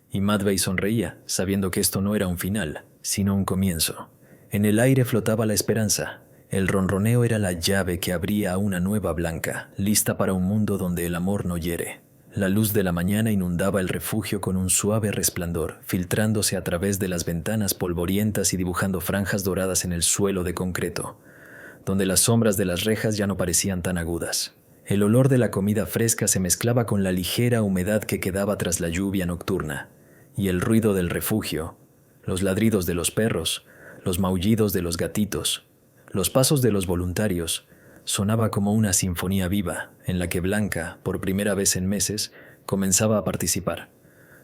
Y Matvei sonreía, sabiendo que esto no era un final, sino un comienzo. En el aire flotaba la esperanza. El ronroneo era la llave que abría a una nueva Blanca, lista para un mundo donde el amor no hiere. La luz de la mañana inundaba el refugio con un suave resplandor, filtrándose a través de las ventanas polvorientas y dibujando franjas doradas en el suelo de concreto, donde las sombras de las rejas ya no parecían tan agudas. El olor de la comida fresca se mezclaba con la ligera humedad que quedaba tras la lluvia nocturna, y el ruido del refugio, los ladridos de los perros, los maullidos de los gatitos, los pasos de los voluntarios, sonaba como una sinfonía viva en la que Blanca, por primera vez en meses, comenzaba a participar.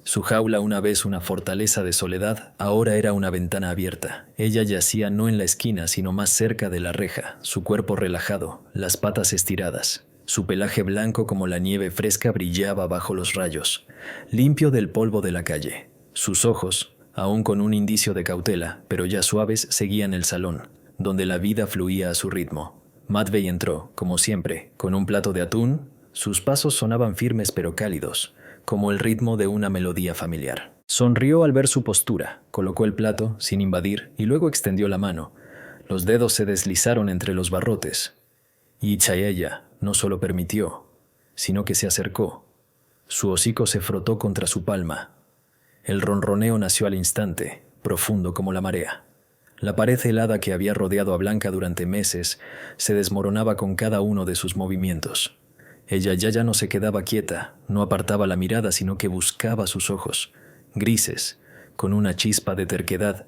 Su jaula, una vez una fortaleza de soledad, ahora era una ventana abierta. Ella yacía no en la esquina, sino más cerca de la reja, su cuerpo relajado, las patas estiradas. Su pelaje blanco como la nieve fresca brillaba bajo los rayos, limpio del polvo de la calle. Sus ojos, aún con un indicio de cautela, pero ya suaves, seguían el salón, donde la vida fluía a su ritmo. Matvei entró, como siempre, con un plato de atún. Sus pasos sonaban firmes pero cálidos, como el ritmo de una melodía familiar. Sonrió al ver su postura, colocó el plato, sin invadir, y luego extendió la mano. Los dedos se deslizaron entre los barrotes. Y Chayaya no solo permitió, sino que se acercó. Su hocico se frotó contra su palma. El ronroneo nació al instante, profundo como la marea. La pared helada que había rodeado a Blanca durante meses se desmoronaba con cada uno de sus movimientos. Ella ya no se quedaba quieta, no apartaba la mirada, sino que buscaba sus ojos, grises, con una chispa de terquedad,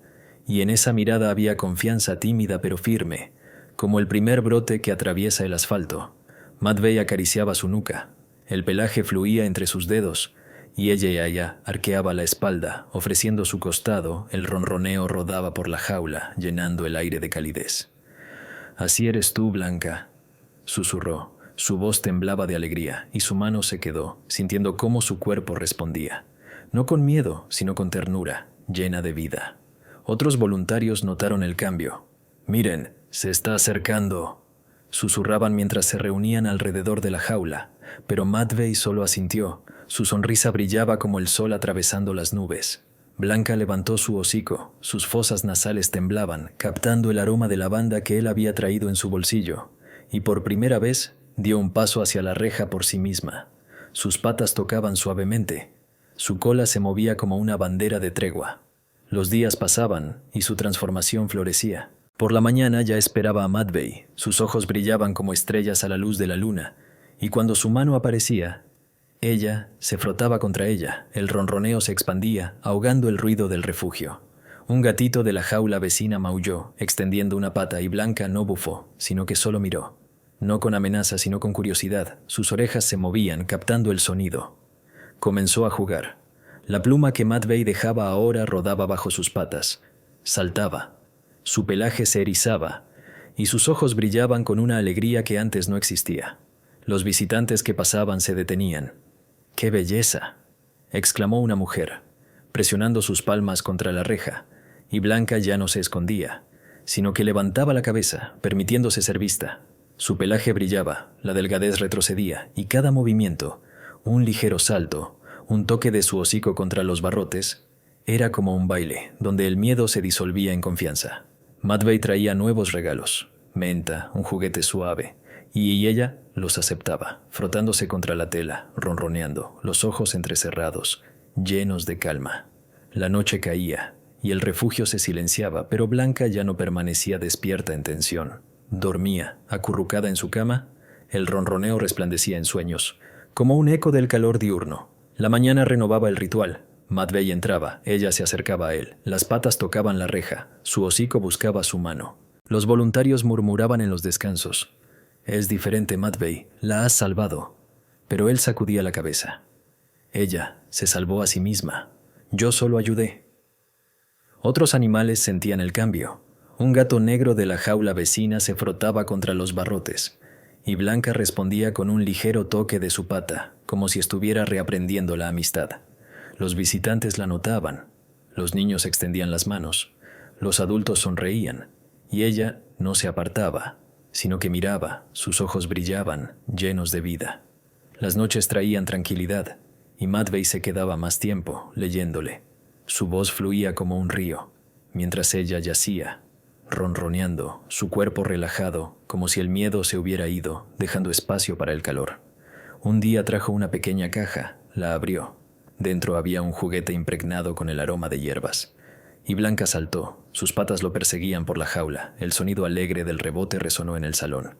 y en esa mirada había confianza tímida pero firme, como el primer brote que atraviesa el asfalto. Matvei acariciaba su nuca, el pelaje fluía entre sus dedos, y ella arqueaba la espalda, ofreciendo su costado. El ronroneo rodaba por la jaula, llenando el aire de calidez. «Así eres tú, Blanca», susurró. Su voz temblaba de alegría, y su mano se quedó, sintiendo cómo su cuerpo respondía. No con miedo, sino con ternura, llena de vida. Otros voluntarios notaron el cambio. «Miren, se está acercando», susurraban mientras se reunían alrededor de la jaula, pero Matvei solo asintió. Su sonrisa brillaba como el sol atravesando las nubes. Blanca levantó su hocico, sus fosas nasales temblaban, captando el aroma de lavanda que él había traído en su bolsillo, y por primera vez dio un paso hacia la reja por sí misma. Sus patas tocaban suavemente, su cola se movía como una bandera de tregua. Los días pasaban y su transformación florecía. Por la mañana ya esperaba a Matvei, sus ojos brillaban como estrellas a la luz de la luna, y cuando su mano aparecía, ella se frotaba contra ella, el ronroneo se expandía, ahogando el ruido del refugio. Un gatito de la jaula vecina maulló, extendiendo una pata, y Blanca no bufó, sino que solo miró. No con amenaza, sino con curiosidad. Sus orejas se movían, captando el sonido. Comenzó a jugar. La pluma que Matvey dejaba ahora rodaba bajo sus patas. Saltaba. Su pelaje se erizaba, y sus ojos brillaban con una alegría que antes no existía. Los visitantes que pasaban se detenían. ¡Qué belleza!, exclamó una mujer, presionando sus palmas contra la reja, y Blanca ya no se escondía, sino que levantaba la cabeza, permitiéndose ser vista. Su pelaje brillaba, la delgadez retrocedía, y cada movimiento, un ligero salto, un toque de su hocico contra los barrotes, era como un baile, donde el miedo se disolvía en confianza. Matvey traía nuevos regalos, menta, un juguete suave, y ella los aceptaba, frotándose contra la tela, ronroneando, los ojos entrecerrados, llenos de calma. La noche caía, y el refugio se silenciaba, pero Blanca ya no permanecía despierta en tensión. Dormía, acurrucada en su cama, el ronroneo resplandecía en sueños, como un eco del calor diurno. La mañana renovaba el ritual. Matvey entraba, ella se acercaba a él, las patas tocaban la reja, su hocico buscaba su mano. Los voluntarios murmuraban en los descansos. «Es diferente, Matvey, la has salvado». Pero él sacudía la cabeza. «Ella se salvó a sí misma. Yo solo ayudé». Otros animales sentían el cambio. Un gato negro de la jaula vecina se frotaba contra los barrotes, y Blanca respondía con un ligero toque de su pata, como si estuviera reaprendiendo la amistad. Los visitantes la notaban, los niños extendían las manos, los adultos sonreían, y ella no se apartaba, sino que miraba, sus ojos brillaban, llenos de vida. Las noches traían tranquilidad, y Matvey se quedaba más tiempo, leyéndole. Su voz fluía como un río, mientras ella yacía, ronroneando, su cuerpo relajado, como si el miedo se hubiera ido, dejando espacio para el calor. Un día trajo una pequeña caja, la abrió. Dentro había un juguete impregnado con el aroma de hierbas. Y Blanca saltó, sus patas lo perseguían por la jaula, el sonido alegre del rebote resonó en el salón.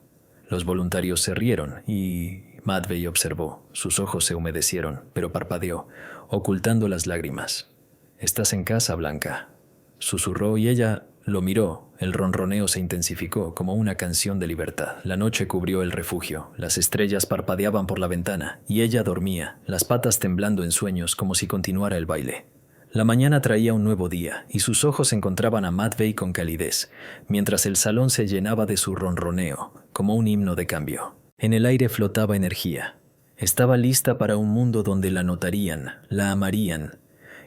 Los voluntarios se rieron y Matvey observó, sus ojos se humedecieron, pero parpadeó, ocultando las lágrimas. «Estás en casa, Blanca», susurró y ella lo miró. El ronroneo se intensificó como una canción de libertad. La noche cubrió el refugio, las estrellas parpadeaban por la ventana y ella dormía, las patas temblando en sueños como si continuara el baile. La mañana traía un nuevo día y sus ojos encontraban a Matvey con calidez, mientras el salón se llenaba de su ronroneo, como un himno de cambio. En el aire flotaba energía. Estaba lista para un mundo donde la notarían, la amarían,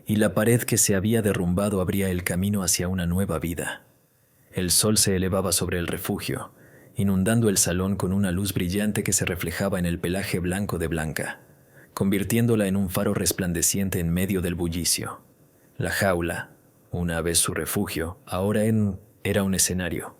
y la pared que se había derrumbado abría el camino hacia una nueva vida. El sol se elevaba sobre el refugio, inundando el salón con una luz brillante que se reflejaba en el pelaje blanco de Blanca, convirtiéndola en un faro resplandeciente en medio del bullicio. La jaula, una vez su refugio, ahora era un escenario.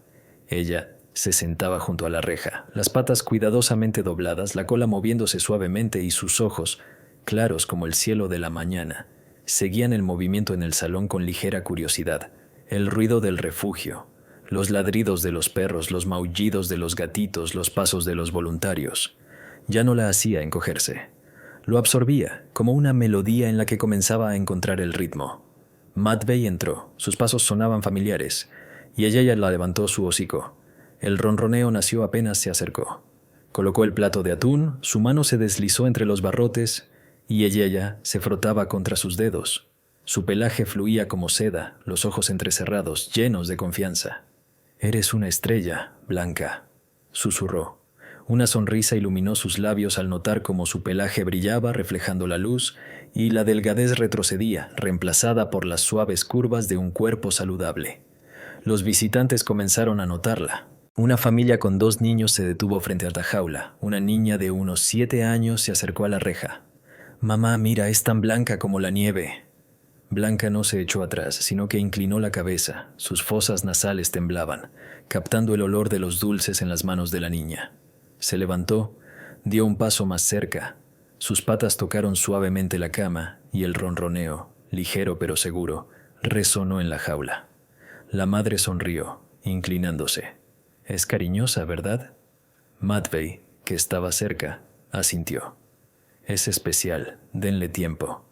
Ella se sentaba junto a la reja, las patas cuidadosamente dobladas, la cola moviéndose suavemente y sus ojos, claros como el cielo de la mañana, seguían el movimiento en el salón con ligera curiosidad. El ruido del refugio, los ladridos de los perros, los maullidos de los gatitos, los pasos de los voluntarios, ya no la hacía encogerse. Lo absorbía, como una melodía en la que comenzaba a encontrar el ritmo. Matvey entró, sus pasos sonaban familiares, y ella la levantó su hocico. El ronroneo nació apenas se acercó. Colocó el plato de atún, su mano se deslizó entre los barrotes, y ella se frotaba contra sus dedos. Su pelaje fluía como seda, los ojos entrecerrados, llenos de confianza. «Eres una estrella, Blanca», susurró. Una sonrisa iluminó sus labios al notar cómo su pelaje brillaba reflejando la luz y la delgadez retrocedía, reemplazada por las suaves curvas de un cuerpo saludable. Los visitantes comenzaron a notarla. Una familia con 2 niños se detuvo frente a la jaula. Una niña de unos 7 años se acercó a la reja. «Mamá, mira, es tan blanca como la nieve». Blanca no se echó atrás, sino que inclinó la cabeza. Sus fosas nasales temblaban, captando el olor de los dulces en las manos de la niña. Se levantó, dio un paso más cerca. Sus patas tocaron suavemente la cama y el ronroneo, ligero pero seguro, resonó en la jaula. La madre sonrió, inclinándose. «Es cariñosa, ¿verdad?» Matvey, que estaba cerca, asintió. «Es especial, denle tiempo».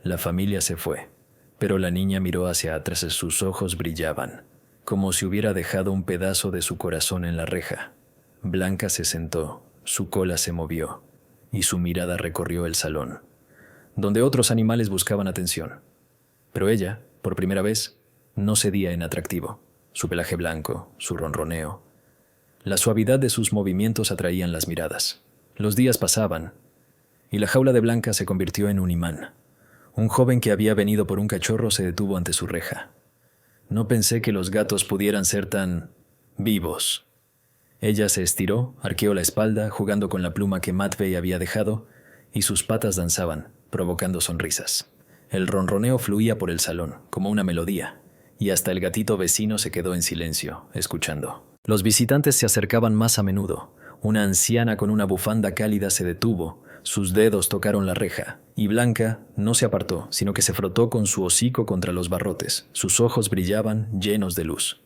La familia se fue, pero la niña miró hacia atrás y sus ojos brillaban, como si hubiera dejado un pedazo de su corazón en la reja. Blanca se sentó, su cola se movió y su mirada recorrió el salón, donde otros animales buscaban atención. Pero ella, por primera vez, no cedía en atractivo. Su pelaje blanco, su ronroneo, la suavidad de sus movimientos atraían las miradas. Los días pasaban y la jaula de Blanca se convirtió en un imán. Un joven que había venido por un cachorro se detuvo ante su reja. No pensé que los gatos pudieran ser tan vivos. Ella se estiró, arqueó la espalda, jugando con la pluma que Matvey había dejado, y sus patas danzaban, provocando sonrisas. El ronroneo fluía por el salón, como una melodía, y hasta el gatito vecino se quedó en silencio, escuchando. Los visitantes se acercaban más a menudo. Una anciana con una bufanda cálida se detuvo, sus dedos tocaron la reja, y Blanca no se apartó, sino que se frotó con su hocico contra los barrotes. Sus ojos brillaban, llenos de luz.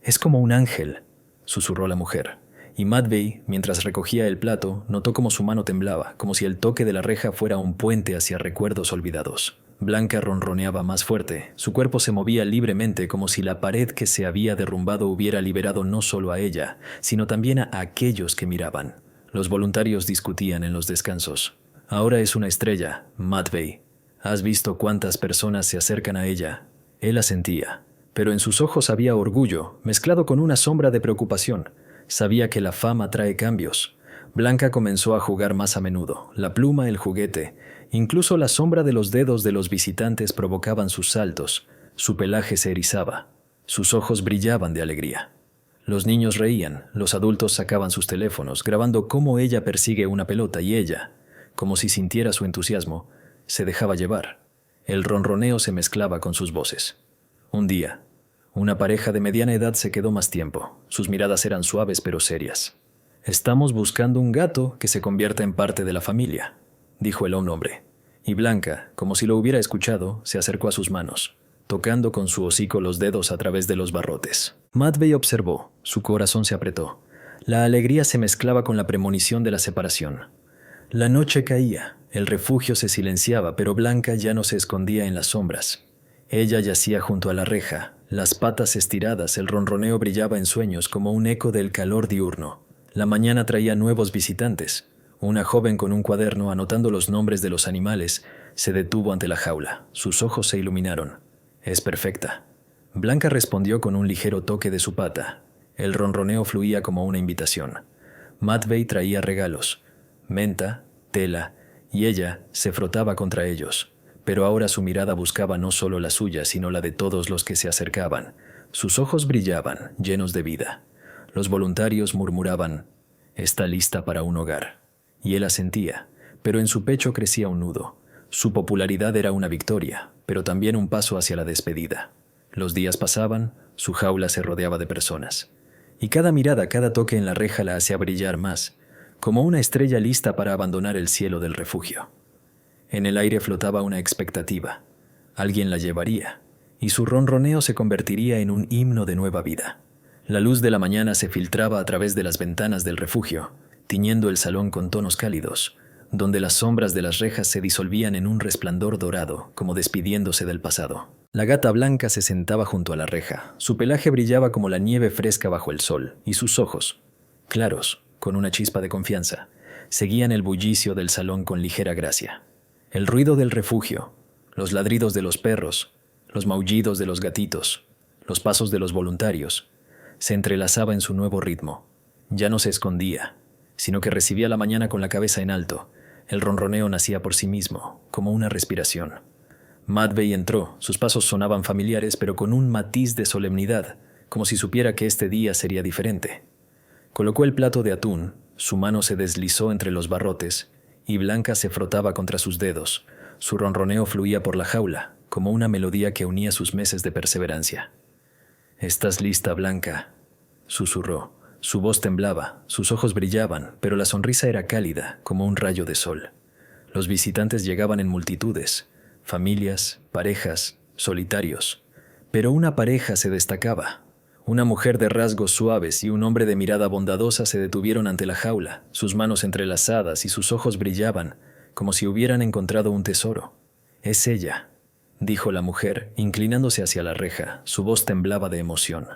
«Es como un ángel», susurró la mujer, y Matvey, mientras recogía el plato, notó cómo su mano temblaba, como si el toque de la reja fuera un puente hacia recuerdos olvidados. Blanca ronroneaba más fuerte, su cuerpo se movía libremente como si la pared que se había derrumbado hubiera liberado no solo a ella, sino también a aquellos que miraban. Los voluntarios discutían en los descansos. «Ahora es una estrella, Matvey. ¿Has visto cuántas personas se acercan a ella?» Él asentía, pero en sus ojos había orgullo, mezclado con una sombra de preocupación. Sabía que la fama trae cambios. Blanca comenzó a jugar más a menudo. La pluma, el juguete, incluso la sombra de los dedos de los visitantes provocaban sus saltos. Su pelaje se erizaba. Sus ojos brillaban de alegría. Los niños reían, los adultos sacaban sus teléfonos, grabando cómo ella persigue una pelota y ella, como si sintiera su entusiasmo, se dejaba llevar. El ronroneo se mezclaba con sus voces. Un día, una pareja de mediana edad se quedó más tiempo. Sus miradas eran suaves pero serias. «Estamos buscando un gato que se convierta en parte de la familia», dijo el hombre. Y Blanca, como si lo hubiera escuchado, se acercó a sus manos, tocando con su hocico los dedos a través de los barrotes. Matvey observó, su corazón se apretó. La alegría se mezclaba con la premonición de la separación. La noche caía, el refugio se silenciaba, pero Blanca ya no se escondía en las sombras. Ella yacía junto a la reja, las patas estiradas, el ronroneo brillaba en sueños como un eco del calor diurno. La mañana traía nuevos visitantes. Una joven con un cuaderno anotando los nombres de los animales se detuvo ante la jaula. Sus ojos se iluminaron. «Es perfecta». Blanca respondió con un ligero toque de su pata. El ronroneo fluía como una invitación. Matvey traía regalos, menta, tela, y ella se frotaba contra ellos. Pero ahora su mirada buscaba no solo la suya, sino la de todos los que se acercaban. Sus ojos brillaban, llenos de vida. Los voluntarios murmuraban, «Está lista para un hogar». Y él asentía, pero en su pecho crecía un nudo. Su popularidad era una victoria, pero también un paso hacia la despedida. Los días pasaban, su jaula se rodeaba de personas. Y cada mirada, cada toque en la reja la hacía brillar más, como una estrella lista para abandonar el cielo del refugio. En el aire flotaba una expectativa. Alguien la llevaría, y su ronroneo se convertiría en un himno de nueva vida. La luz de la mañana se filtraba a través de las ventanas del refugio, tiñendo el salón con tonos cálidos, donde las sombras de las rejas se disolvían en un resplandor dorado, como despidiéndose del pasado. La gata Blanca se sentaba junto a la reja. Su pelaje brillaba como la nieve fresca bajo el sol, y sus ojos, claros, con una chispa de confianza, seguían el bullicio del salón con ligera gracia. El ruido del refugio, los ladridos de los perros, los maullidos de los gatitos, los pasos de los voluntarios, se entrelazaba en su nuevo ritmo. Ya no se escondía, sino que recibía la mañana con la cabeza en alto. El ronroneo nacía por sí mismo, como una respiración. Matvey entró, sus pasos sonaban familiares, pero con un matiz de solemnidad, como si supiera que este día sería diferente. Colocó el plato de atún, su mano se deslizó entre los barrotes, y Blanca se frotaba contra sus dedos. Su ronroneo fluía por la jaula, como una melodía que unía sus meses de perseverancia. «¿Estás lista, Blanca?», susurró. Su voz temblaba, sus ojos brillaban, pero la sonrisa era cálida, como un rayo de sol. Los visitantes llegaban en multitudes, familias, parejas, solitarios. Pero una pareja se destacaba. Una mujer de rasgos suaves y un hombre de mirada bondadosa se detuvieron ante la jaula, sus manos entrelazadas y sus ojos brillaban, como si hubieran encontrado un tesoro. «Es ella», dijo la mujer, inclinándose hacia la reja. Su voz temblaba de emoción.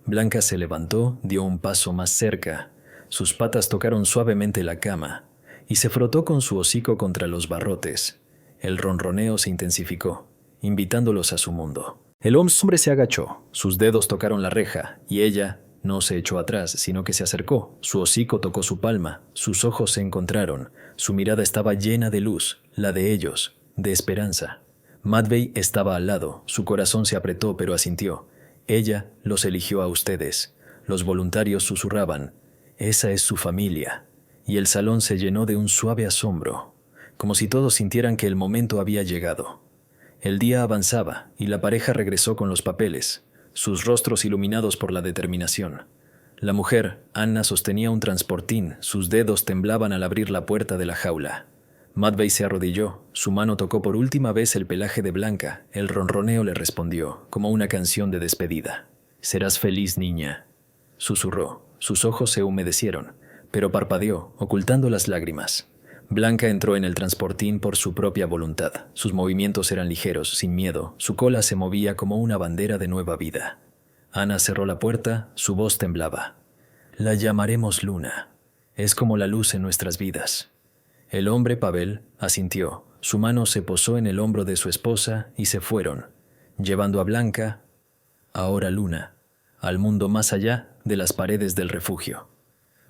Blanca se levantó, dio un paso más cerca. Sus patas tocaron suavemente la cama y se frotó con su hocico contra los barrotes. El ronroneo se intensificó, invitándolos a su mundo. El hombre se agachó, sus dedos tocaron la reja y ella no se echó atrás, sino que se acercó. Su hocico tocó su palma, sus ojos se encontraron, su mirada estaba llena de luz, la de ellos, de esperanza. Matvey estaba al lado, su corazón se apretó pero asintió. Ella los eligió a ustedes. Los voluntarios susurraban, esa es su familia. Y el salón se llenó de un suave asombro, como si todos sintieran que el momento había llegado. El día avanzaba y la pareja regresó con los papeles, sus rostros iluminados por la determinación. La mujer, Anna, sostenía un transportín, sus dedos temblaban al abrir la puerta de la jaula. Matvey se arrodilló, su mano tocó por última vez el pelaje de Blanca, el ronroneo le respondió, como una canción de despedida. «Serás feliz, niña», susurró, sus ojos se humedecieron, pero parpadeó, ocultando las lágrimas. Blanca entró en el transportín por su propia voluntad. Sus movimientos eran ligeros, sin miedo. Su cola se movía como una bandera de nueva vida. Ana cerró la puerta, su voz temblaba. «La llamaremos Luna. Es como la luz en nuestras vidas». El hombre, Pavel, asintió. Su mano se posó en el hombro de su esposa y se fueron, llevando a Blanca, ahora Luna, al mundo más allá de las paredes del refugio.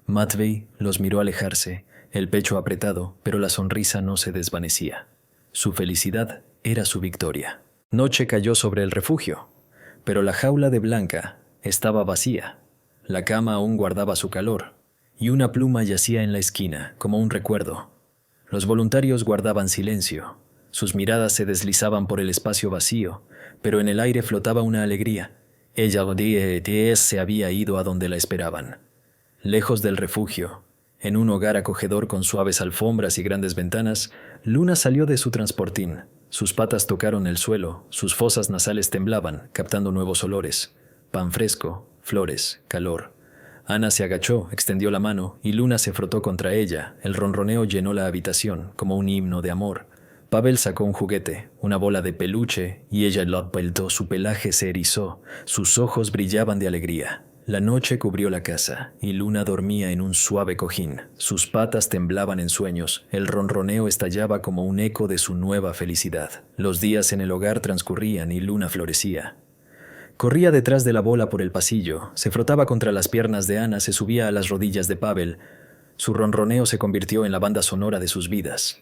Matvey los miró alejarse, el pecho apretado, pero la sonrisa no se desvanecía. Su felicidad era su victoria. Noche cayó sobre el refugio, pero la jaula de Blanca estaba vacía. La cama aún guardaba su calor, y una pluma yacía en la esquina, como un recuerdo. Los voluntarios guardaban silencio. Sus miradas se deslizaban por el espacio vacío, pero en el aire flotaba una alegría. Ella se había ido a donde la esperaban. Lejos del refugio, en un hogar acogedor con suaves alfombras y grandes ventanas, Luna salió de su transportín. Sus patas tocaron el suelo, sus fosas nasales temblaban, captando nuevos olores. Pan fresco, flores, calor. Ana se agachó, extendió la mano, y Luna se frotó contra ella. El ronroneo llenó la habitación, como un himno de amor. Pavel sacó un juguete, una bola de peluche, y ella lo apeltó. Su pelaje se erizó, sus ojos brillaban de alegría. La noche cubrió la casa, y Luna dormía en un suave cojín. Sus patas temblaban en sueños, el ronroneo estallaba como un eco de su nueva felicidad. Los días en el hogar transcurrían y Luna florecía. Corría detrás de la bola por el pasillo, se frotaba contra las piernas de Ana, se subía a las rodillas de Pavel. Su ronroneo se convirtió en la banda sonora de sus vidas.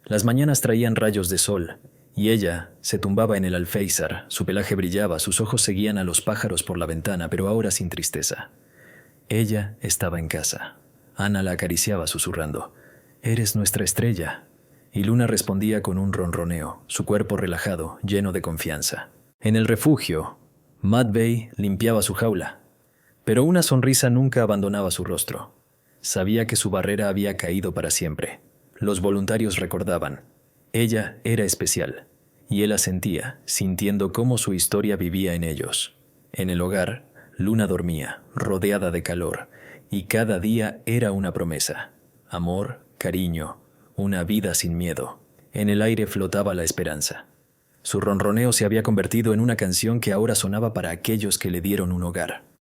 Las mañanas traían rayos de sol, y ella se tumbaba en el alféizar, su pelaje brillaba, sus ojos seguían a los pájaros por la ventana, pero ahora sin tristeza. Ella estaba en casa. Ana la acariciaba susurrando, «Eres nuestra estrella». Y Luna respondía con un ronroneo, su cuerpo relajado, lleno de confianza. En el refugio, Matvey limpiaba su jaula, pero una sonrisa nunca abandonaba su rostro. Sabía que su barrera había caído para siempre. Los voluntarios recordaban, ella era especial, y él la sentía, sintiendo cómo su historia vivía en ellos. En el hogar, Luna dormía, rodeada de calor, y cada día era una promesa. Amor, cariño, una vida sin miedo. En el aire flotaba la esperanza. Su ronroneo se había convertido en una canción que ahora sonaba para aquellos que le dieron un hogar.